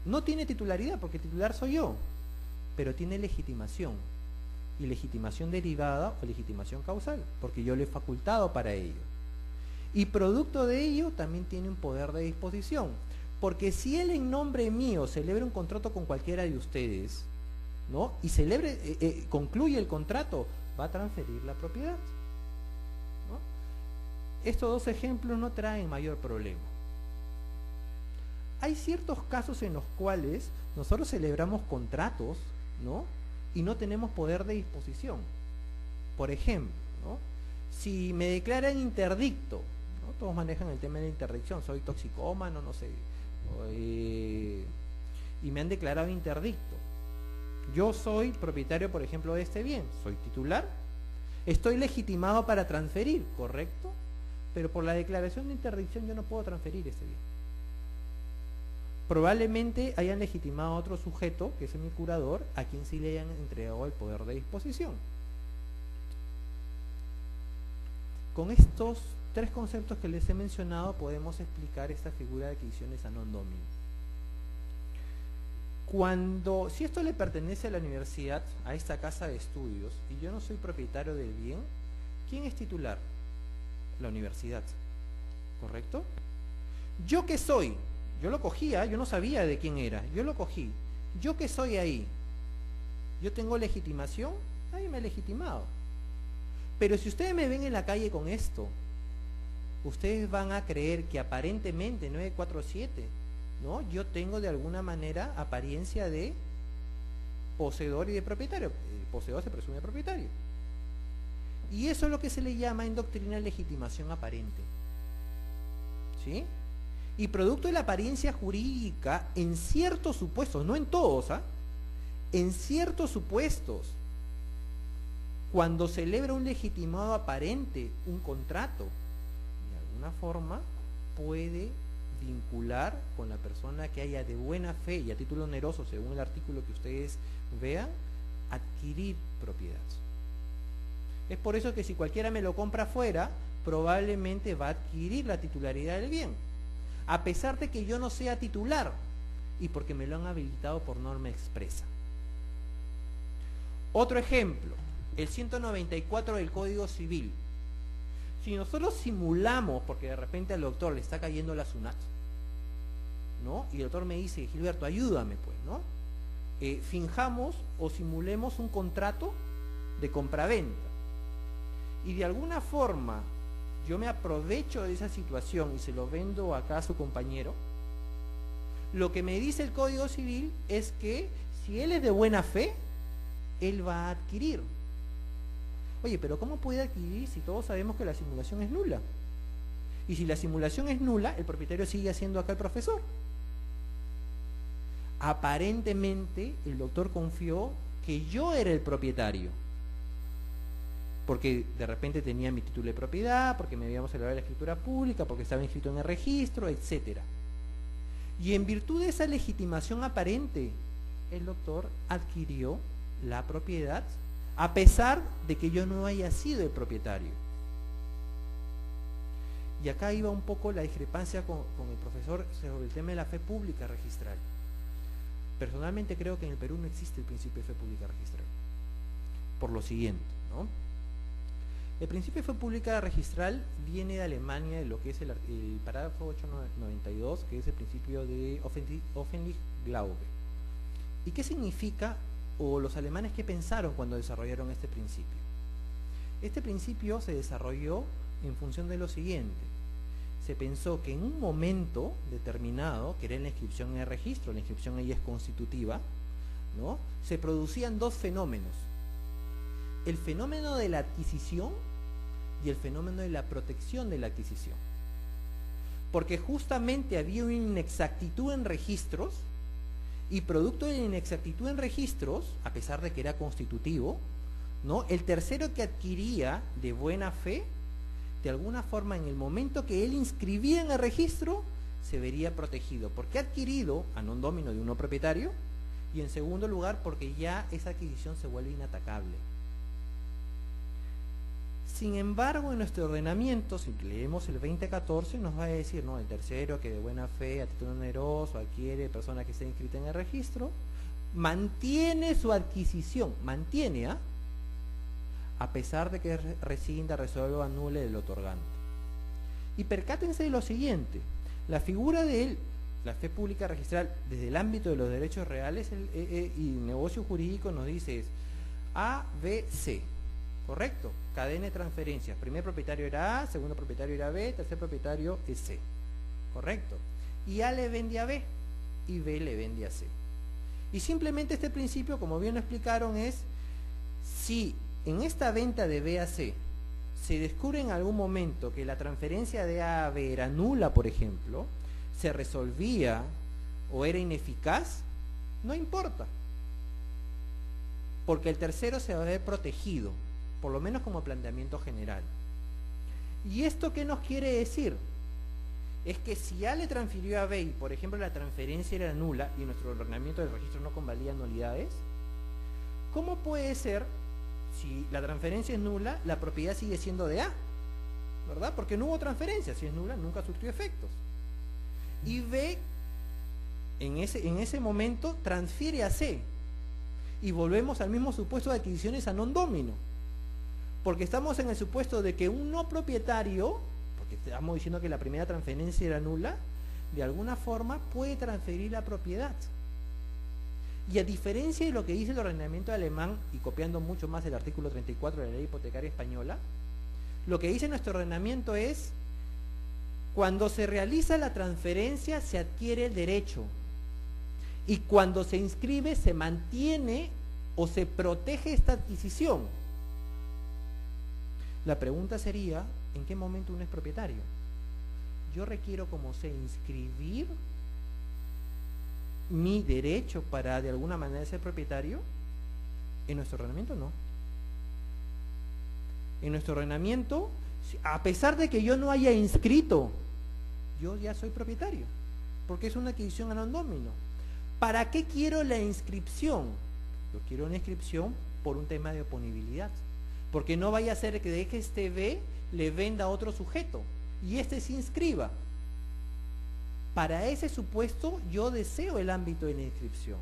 no tiene titularidad porque titular soy yo, pero tiene legitimación. Y legitimación derivada o legitimación causal, porque yo le he facultado para ello. Y producto de ello también tiene un poder de disposición, porque si él en nombre mío celebra un contrato con cualquiera de ustedes, ¿no? Y concluye el contrato, va a transferir la propiedad, ¿no? Estos dos ejemplos no traen mayor problema. Hay ciertos casos en los cuales nosotros celebramos contratos, ¿no? Y no tenemos poder de disposición. Por ejemplo, ¿no? Si me declaran interdicto, ¿no? Todos manejan el tema de la interdicción, soy toxicómano, no sé, y me han declarado interdicto. Yo soy propietario, por ejemplo, de este bien, soy titular, estoy legitimado para transferir, ¿correcto? Pero por la declaración de interdicción yo no puedo transferir este bien. Probablemente hayan legitimado a otro sujeto, que es mi curador, a quien sí le hayan entregado el poder de disposición. Con estos tres conceptos que les he mencionado podemos explicar esta figura de adquisiciones a non domini. Si esto le pertenece a la universidad, a esta casa de estudios, y yo no soy propietario del bien, ¿quién es titular? La universidad, ¿correcto? ¿Yo qué soy? Yo lo cogía, yo no sabía de quién era, yo lo cogí. ¿Yo qué soy ahí? ¿Yo tengo legitimación? Nadie me ha legitimado. Pero si ustedes me ven en la calle con esto, ustedes van a creer que aparentemente 947, ¿no? Yo tengo de alguna manera apariencia de poseedor y de propietario. El poseedor se presume propietario. Y eso es lo que se le llama en doctrina legitimación aparente. ¿Sí? Y producto de la apariencia jurídica, en ciertos supuestos, no en todos, en ciertos supuestos, cuando celebra un legitimado aparente, un contrato, de alguna forma puede vincular con la persona que haya de buena fe y a título oneroso, según el artículo que ustedes vean, adquirir propiedad. Es por eso que si cualquiera me lo compra afuera, probablemente va a adquirir la titularidad del bien, a pesar de que yo no sea titular y porque me lo han habilitado por norma expresa. Otro ejemplo, el 194 del Código Civil. Si nosotros simulamos, porque de repente al doctor le está cayendo la SUNAT, ¿no? Y el doctor me dice, Gilberto, ayúdame pues, ¿no? Finjamos o simulemos un contrato de compraventa. Y de alguna forma yo me aprovecho de esa situación y se lo vendo acá a su compañero. Lo que me dice el Código Civil es que si él es de buena fe, él va a adquirir. Oye, pero ¿cómo puede adquirir si todos sabemos que la simulación es nula? Y si la simulación es nula, el propietario sigue siendo acá el profesor. Aparentemente, el doctor confió que yo era el propietario, porque de repente tenía mi título de propiedad, porque me habíamos celebrado la escritura pública, porque estaba inscrito en el registro, etc. Y en virtud de esa legitimación aparente, el doctor adquirió la propiedad, a pesar de que yo no haya sido el propietario. Y acá iba un poco la discrepancia con el profesor sobre el tema de la fe pública registral. Personalmente creo que en el Perú no existe el principio de fe pública registral. Por lo siguiente, ¿no? El principio de fe pública registral viene de Alemania, de lo que es el parágrafo 892, que es el principio de Offentliche Glaube. ¿Y qué significa, o los alemanes qué pensaron cuando desarrollaron este principio? Este principio se desarrolló en función de lo siguiente. Se pensó que en un momento determinado, que era en la inscripción en el registro, la inscripción ahí es constitutiva, ¿no?, se producían dos fenómenos: el fenómeno de la adquisición y el fenómeno de la protección de la adquisición. Porque justamente había una inexactitud en registros, y producto de la inexactitud en registros, a pesar de que era constitutivo, ¿no?, el tercero que adquiría de buena fe, de alguna forma en el momento que él inscribía en el registro, se vería protegido, porque ha adquirido a non domino de uno propietario, y en segundo lugar porque ya esa adquisición se vuelve inatacable. Sin embargo, en nuestro ordenamiento, si leemos el 2014, nos va a decir, no, el tercero que de buena fe, a título oneroso, adquiere persona que esté inscrita en el registro, mantiene su adquisición, mantiene, a pesar de que rescinda, resuelva o anule el otorgante. Y percátense de lo siguiente: la figura de él, la fe pública registral, desde el ámbito de los derechos reales y negocio jurídico, nos dice es A, B, C, ¿correcto? Cadena de transferencias: primer propietario era A, segundo propietario era B, tercer propietario es C, ¿correcto? Y A le vende a B y B le vende a C. Y simplemente este principio, como bien lo explicaron, es si en esta venta de B a C se descubre en algún momento que la transferencia de A a B era nula, por ejemplo, se resolvía o era ineficaz, no importa, porque el tercero se va a ver protegido, por lo menos como planteamiento general. ¿Y esto qué nos quiere decir? Es que si A le transfirió a B y, por ejemplo, la transferencia era nula y nuestro ordenamiento del registro no convalida nulidades, ¿cómo puede ser, si la transferencia es nula, la propiedad sigue siendo de A? ¿Verdad? Porque no hubo transferencia. Si es nula, nunca surtió efectos. Y B, en ese momento, transfiere a C. Y volvemos al mismo supuesto de adquisiciones a non domino. Porque estamos en el supuesto de que un no propietario, porque estamos diciendo que la primera transferencia era nula, de alguna forma puede transferir la propiedad. Y a diferencia de lo que dice el ordenamiento alemán, y copiando mucho más el artículo 34 de la ley hipotecaria española, lo que dice nuestro ordenamiento es: cuando se realiza la transferencia se adquiere el derecho, y cuando se inscribe se mantiene o se protege esta adquisición. La pregunta sería, ¿en qué momento uno es propietario? Yo requiero, como sé, inscribir mi derecho para de alguna manera ser propietario. En nuestro ordenamiento no. En nuestro ordenamiento, a pesar de que yo no haya inscrito, yo ya soy propietario, porque es una adquisición a non domino. ¿Para qué quiero la inscripción? Yo quiero una inscripción por un tema de oponibilidad, porque no vaya a ser que de que este B le venda a otro sujeto y este se inscriba. Para ese supuesto yo deseo el ámbito de la inscripción,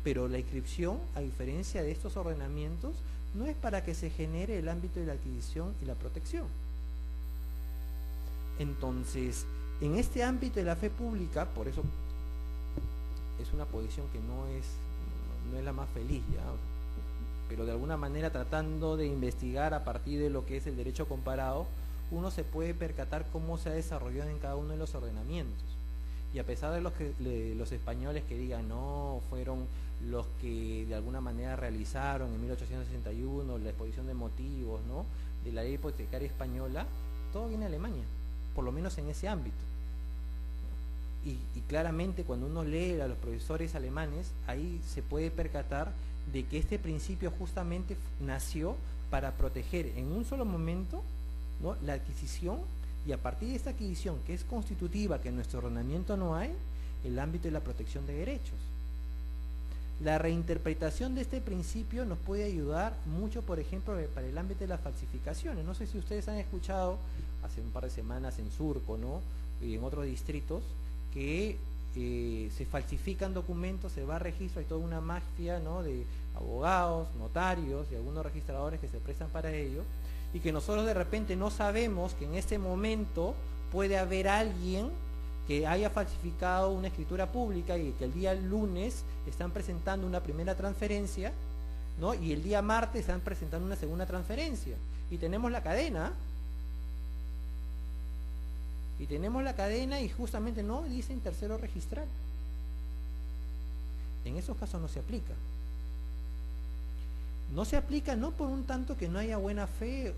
pero la inscripción, a diferencia de estos ordenamientos, no es para que se genere el ámbito de la adquisición y la protección. Entonces, en este ámbito de la fe pública, por eso es una posición que no es la más feliz, ¿ya? Pero de alguna manera, tratando de investigar a partir de lo que es el derecho comparado, uno se puede percatar cómo se ha desarrollado en cada uno de los ordenamientos. Y a pesar de los españoles que digan, no, fueron los que de alguna manera realizaron en 1861 la exposición de motivos, ¿no?, de la ley hipotecaria española, todo viene de Alemania, por lo menos en ese ámbito. Y claramente cuando uno lee a los profesores alemanes, ahí se puede percatar de que este principio justamente nació para proteger en un solo momento, ¿no?, la adquisición, y a partir de esta adquisición, que es constitutiva, que en nuestro ordenamiento no hay, el ámbito de la protección de derechos. La reinterpretación de este principio nos puede ayudar mucho, por ejemplo, para el ámbito de las falsificaciones. No sé si ustedes han escuchado hace un par de semanas en Surco, ¿no?, y en otros distritos, que se falsifican documentos, se va a registro, hay toda una mafia, ¿no?, de abogados, notarios y algunos registradores que se prestan para ello, y que nosotros de repente no sabemos que en este momento puede haber alguien que haya falsificado una escritura pública y que el día lunes están presentando una primera transferencia, ¿no? Y el día martes están presentando una segunda transferencia. Y tenemos la cadena. Y justamente no dicen tercero registral. En esos casos no se aplica. No se aplica no por un tanto que no haya buena fe,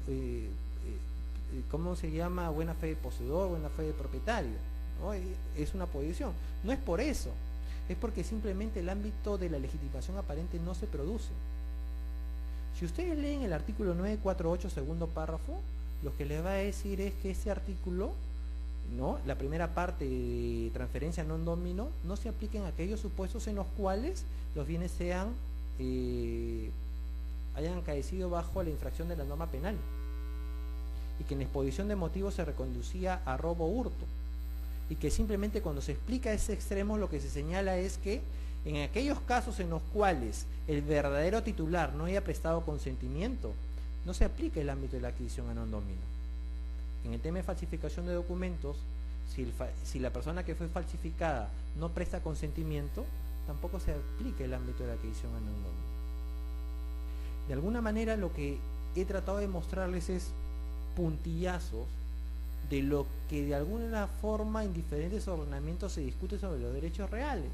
¿cómo se llama? Buena fe de poseedor, buena fe de propietario, ¿no? Es una posición. No es por eso, es porque simplemente el ámbito de la legitimación aparente no se produce. Si ustedes leen el artículo 948, segundo párrafo, lo que les va a decir es que ese artículo, ¿no?, la primera parte de transferencia non domino, no se aplica en aquellos supuestos en los cuales los bienes hayan acaecido bajo la infracción de la norma penal y que en la exposición de motivos se reconducía a robo o hurto, y que simplemente cuando se explica ese extremo lo que se señala es que en aquellos casos en los cuales el verdadero titular no haya prestado consentimiento, no se aplica el ámbito de la adquisición a non domino. En el tema de falsificación de documentos, si la persona que fue falsificada no presta consentimiento, tampoco se aplica el ámbito de la adquisición a non domino. De alguna manera lo que he tratado de mostrarles es puntillazos de lo que de alguna forma en diferentes ordenamientos se discute sobre los derechos reales.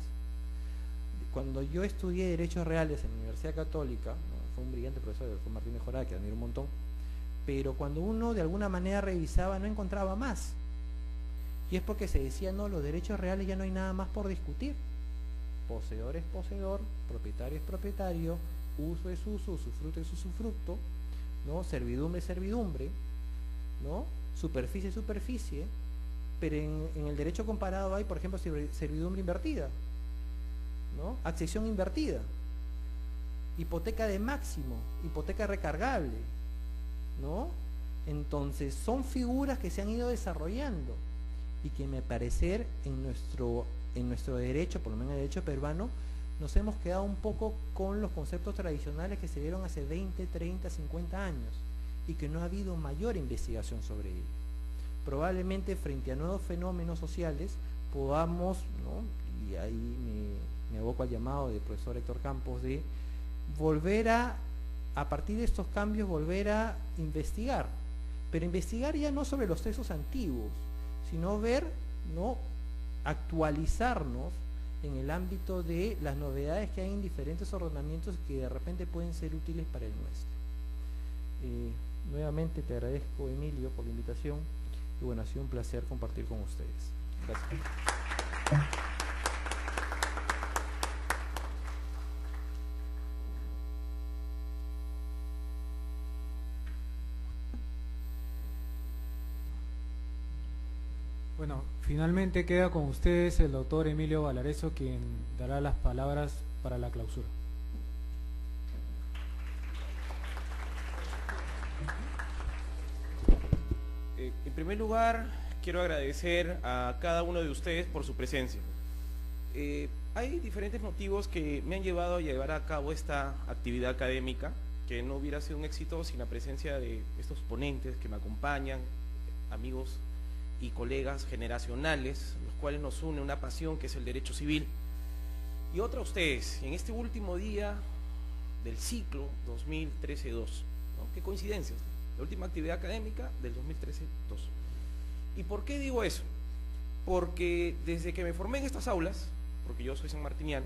Cuando yo estudié derechos reales en la Universidad Católica, ¿no?, fue un brillante profesor, fue Martín Mejorá, que admiro un montón, pero cuando uno de alguna manera revisaba no encontraba más, y es porque se decía, no, los derechos reales ya no hay nada más por discutir. Poseedor es poseedor, propietario es propietario, uso es uso, usufructo es usufructo, ¿no?, servidumbre es servidumbre, ¿no?, superficie es superficie, pero en el derecho comparado hay, por ejemplo, servidumbre invertida, ¿no?, accesión invertida, hipoteca de máximo, hipoteca recargable, ¿no? Entonces son figuras que se han ido desarrollando y que me parecer en nuestro derecho, por lo menos en el derecho peruano, nos hemos quedado un poco con los conceptos tradicionales que se dieron hace 20, 30, 50 años y que no ha habido mayor investigación sobre ello. Probablemente frente a nuevos fenómenos sociales podamos, ¿no?, y ahí me aboco al llamado del profesor Héctor Campos, de volver a partir de estos cambios, volver a investigar, pero investigar ya no sobre los textos antiguos, sino ver, ¿no?, actualizarnos en el ámbito de las novedades que hay en diferentes ordenamientos que de repente pueden ser útiles para el nuestro. Nuevamente te agradezco, Emilio, por la invitación y bueno, ha sido un placer compartir con ustedes. Gracias. Bueno, finalmente queda con ustedes el doctor Emilio Valareso, quien dará las palabras para la clausura. En primer lugar, quiero agradecer a cada uno de ustedes por su presencia. Hay diferentes motivos que me han llevado a llevar a cabo esta actividad académica, que no hubiera sido un éxito sin la presencia de estos ponentes que me acompañan, amigos y colegas generacionales, los cuales nos une una pasión que es el derecho civil, y otra a ustedes, en este último día del ciclo 2013-2, ¿no? Qué coincidencias, la última actividad académica del 2013-2. ¿Y por qué digo eso? Porque desde que me formé en estas aulas, porque yo soy sanmartiniano,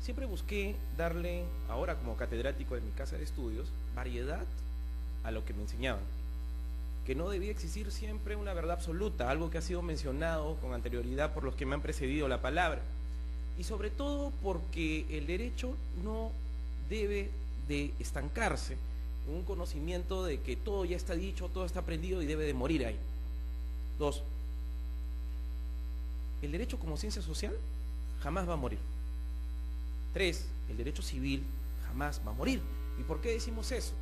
siempre busqué darle, ahora como catedrático de mi casa de estudios, variedad a lo que me enseñaban, que no debía existir siempre una verdad absoluta, algo que ha sido mencionado con anterioridad por los que me han precedido la palabra, y sobre todo porque el derecho no debe de estancarse en un conocimiento de que todo ya está dicho, todo está aprendido y debe de morir ahí. 2, el derecho como ciencia social jamás va a morir. 3, el derecho civil jamás va a morir. ¿Y por qué decimos eso?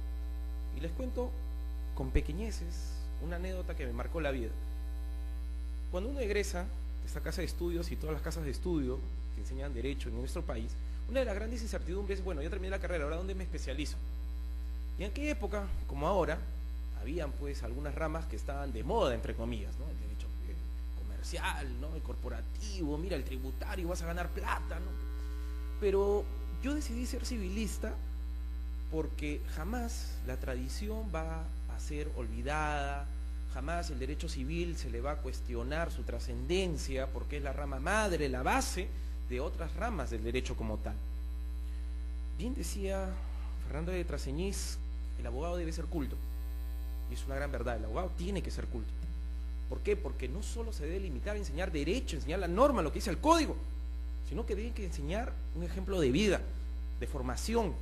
Y les cuento con pequeñeces una anécdota que me marcó la vida. Cuando uno egresa de esta casa de estudios y todas las casas de estudio que enseñan derecho en nuestro país, una de las grandes incertidumbres es, bueno, ya terminé la carrera, ¿ahora dónde me especializo? Y en aquella época, como ahora, habían pues algunas ramas que estaban de moda, entre comillas, ¿no? El derecho comercial, ¿no? El corporativo, mira, el tributario, vas a ganar plata, ¿no? Pero yo decidí ser civilista porque jamás la tradición va a ser olvidada, jamás el derecho civil se le va a cuestionar su trascendencia, porque es la rama madre, la base de otras ramas del derecho como tal. Bien decía Fernando de Traseñís, el abogado debe ser culto, y es una gran verdad, el abogado tiene que ser culto. ¿Por qué? Porque no solo se debe limitar a enseñar derecho, enseñar la norma, lo que dice el código, sino que debe que enseñar un ejemplo de vida, de formación.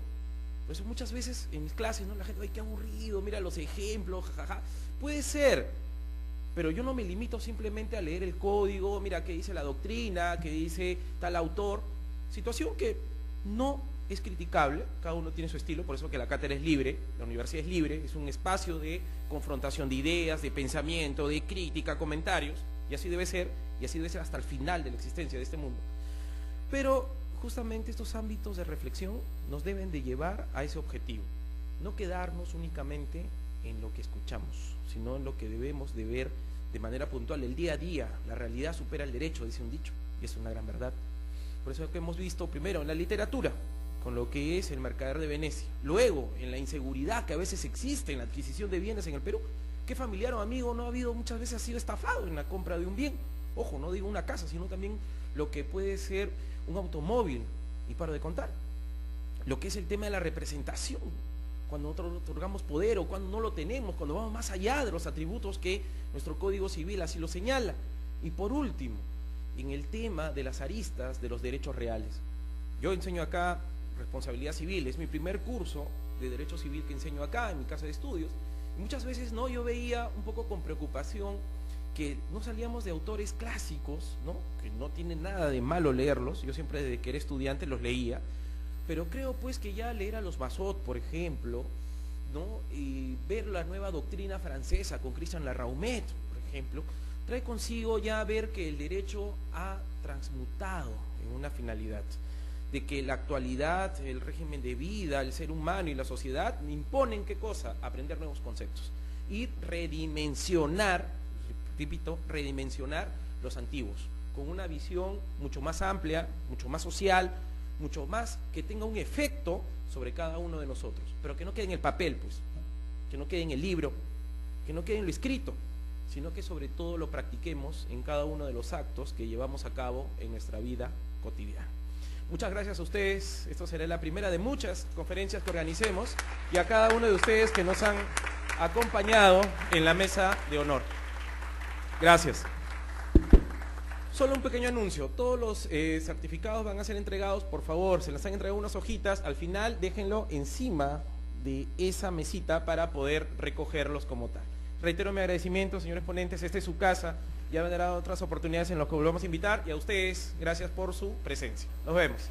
Por eso muchas veces en mis clases, ¿no? La gente, ay, qué aburrido, mira los ejemplos, jajaja. Puede ser, pero yo no me limito simplemente a leer el código, mira qué dice la doctrina, qué dice tal autor, situación que no es criticable, cada uno tiene su estilo, por eso que la cátedra es libre, la universidad es libre, es un espacio de confrontación de ideas, de pensamiento, de crítica, comentarios, y así debe ser hasta el final de la existencia de este mundo. Pero justamente estos ámbitos de reflexión nos deben de llevar a ese objetivo, no quedarnos únicamente en lo que escuchamos, sino en lo que debemos de ver de manera puntual, el día a día. La realidad supera el derecho, dice un dicho, y es una gran verdad. Por eso es que hemos visto primero en la literatura, con lo que es el Mercader de Venecia, luego en la inseguridad que a veces existe en la adquisición de bienes en el Perú. ¿Qué familiar o amigo no ha habido muchas veces, ha sido estafado en la compra de un bien? Ojo, no digo una casa, sino también lo que puede ser un automóvil, y paro de contar. Lo que es el tema de la representación, cuando nosotros otorgamos poder o cuando no lo tenemos, cuando vamos más allá de los atributos que nuestro Código Civil así lo señala. Y por último, en el tema de las aristas de los derechos reales. Yo enseño acá responsabilidad civil, es mi primer curso de derecho civil que enseño acá en mi casa de estudios, y muchas veces no, yo veía un poco con preocupación que no salíamos de autores clásicos, ¿no? Que no tiene nada de malo leerlos, yo siempre desde que era estudiante los leía, pero creo pues que ya leer a los Massot, por ejemplo, ¿no? Y ver la nueva doctrina francesa con Christian Larraumet, por ejemplo, trae consigo ya ver que el derecho ha transmutado en una finalidad, de que la actualidad, el régimen de vida, el ser humano y la sociedad imponen, ¿qué cosa? Aprender nuevos conceptos y redimensionar, repito, redimensionar los antiguos, con una visión mucho más amplia, mucho más social, mucho más que tenga un efecto sobre cada uno de nosotros, pero que no quede en el papel, pues, que no quede en el libro, que no quede en lo escrito, sino que sobre todo lo practiquemos en cada uno de los actos que llevamos a cabo en nuestra vida cotidiana. Muchas gracias a ustedes, esto será la primera de muchas conferencias que organicemos, y a cada uno de ustedes que nos han acompañado en la mesa de honor. Gracias. Solo un pequeño anuncio, todos los certificados van a ser entregados, por favor, se les han entregado unas hojitas, al final déjenlo encima de esa mesita para poder recogerlos como tal. Reitero mi agradecimiento, señores ponentes, esta es su casa, ya vendrán otras oportunidades en las que volvemos a invitar, y a ustedes, gracias por su presencia. Nos vemos.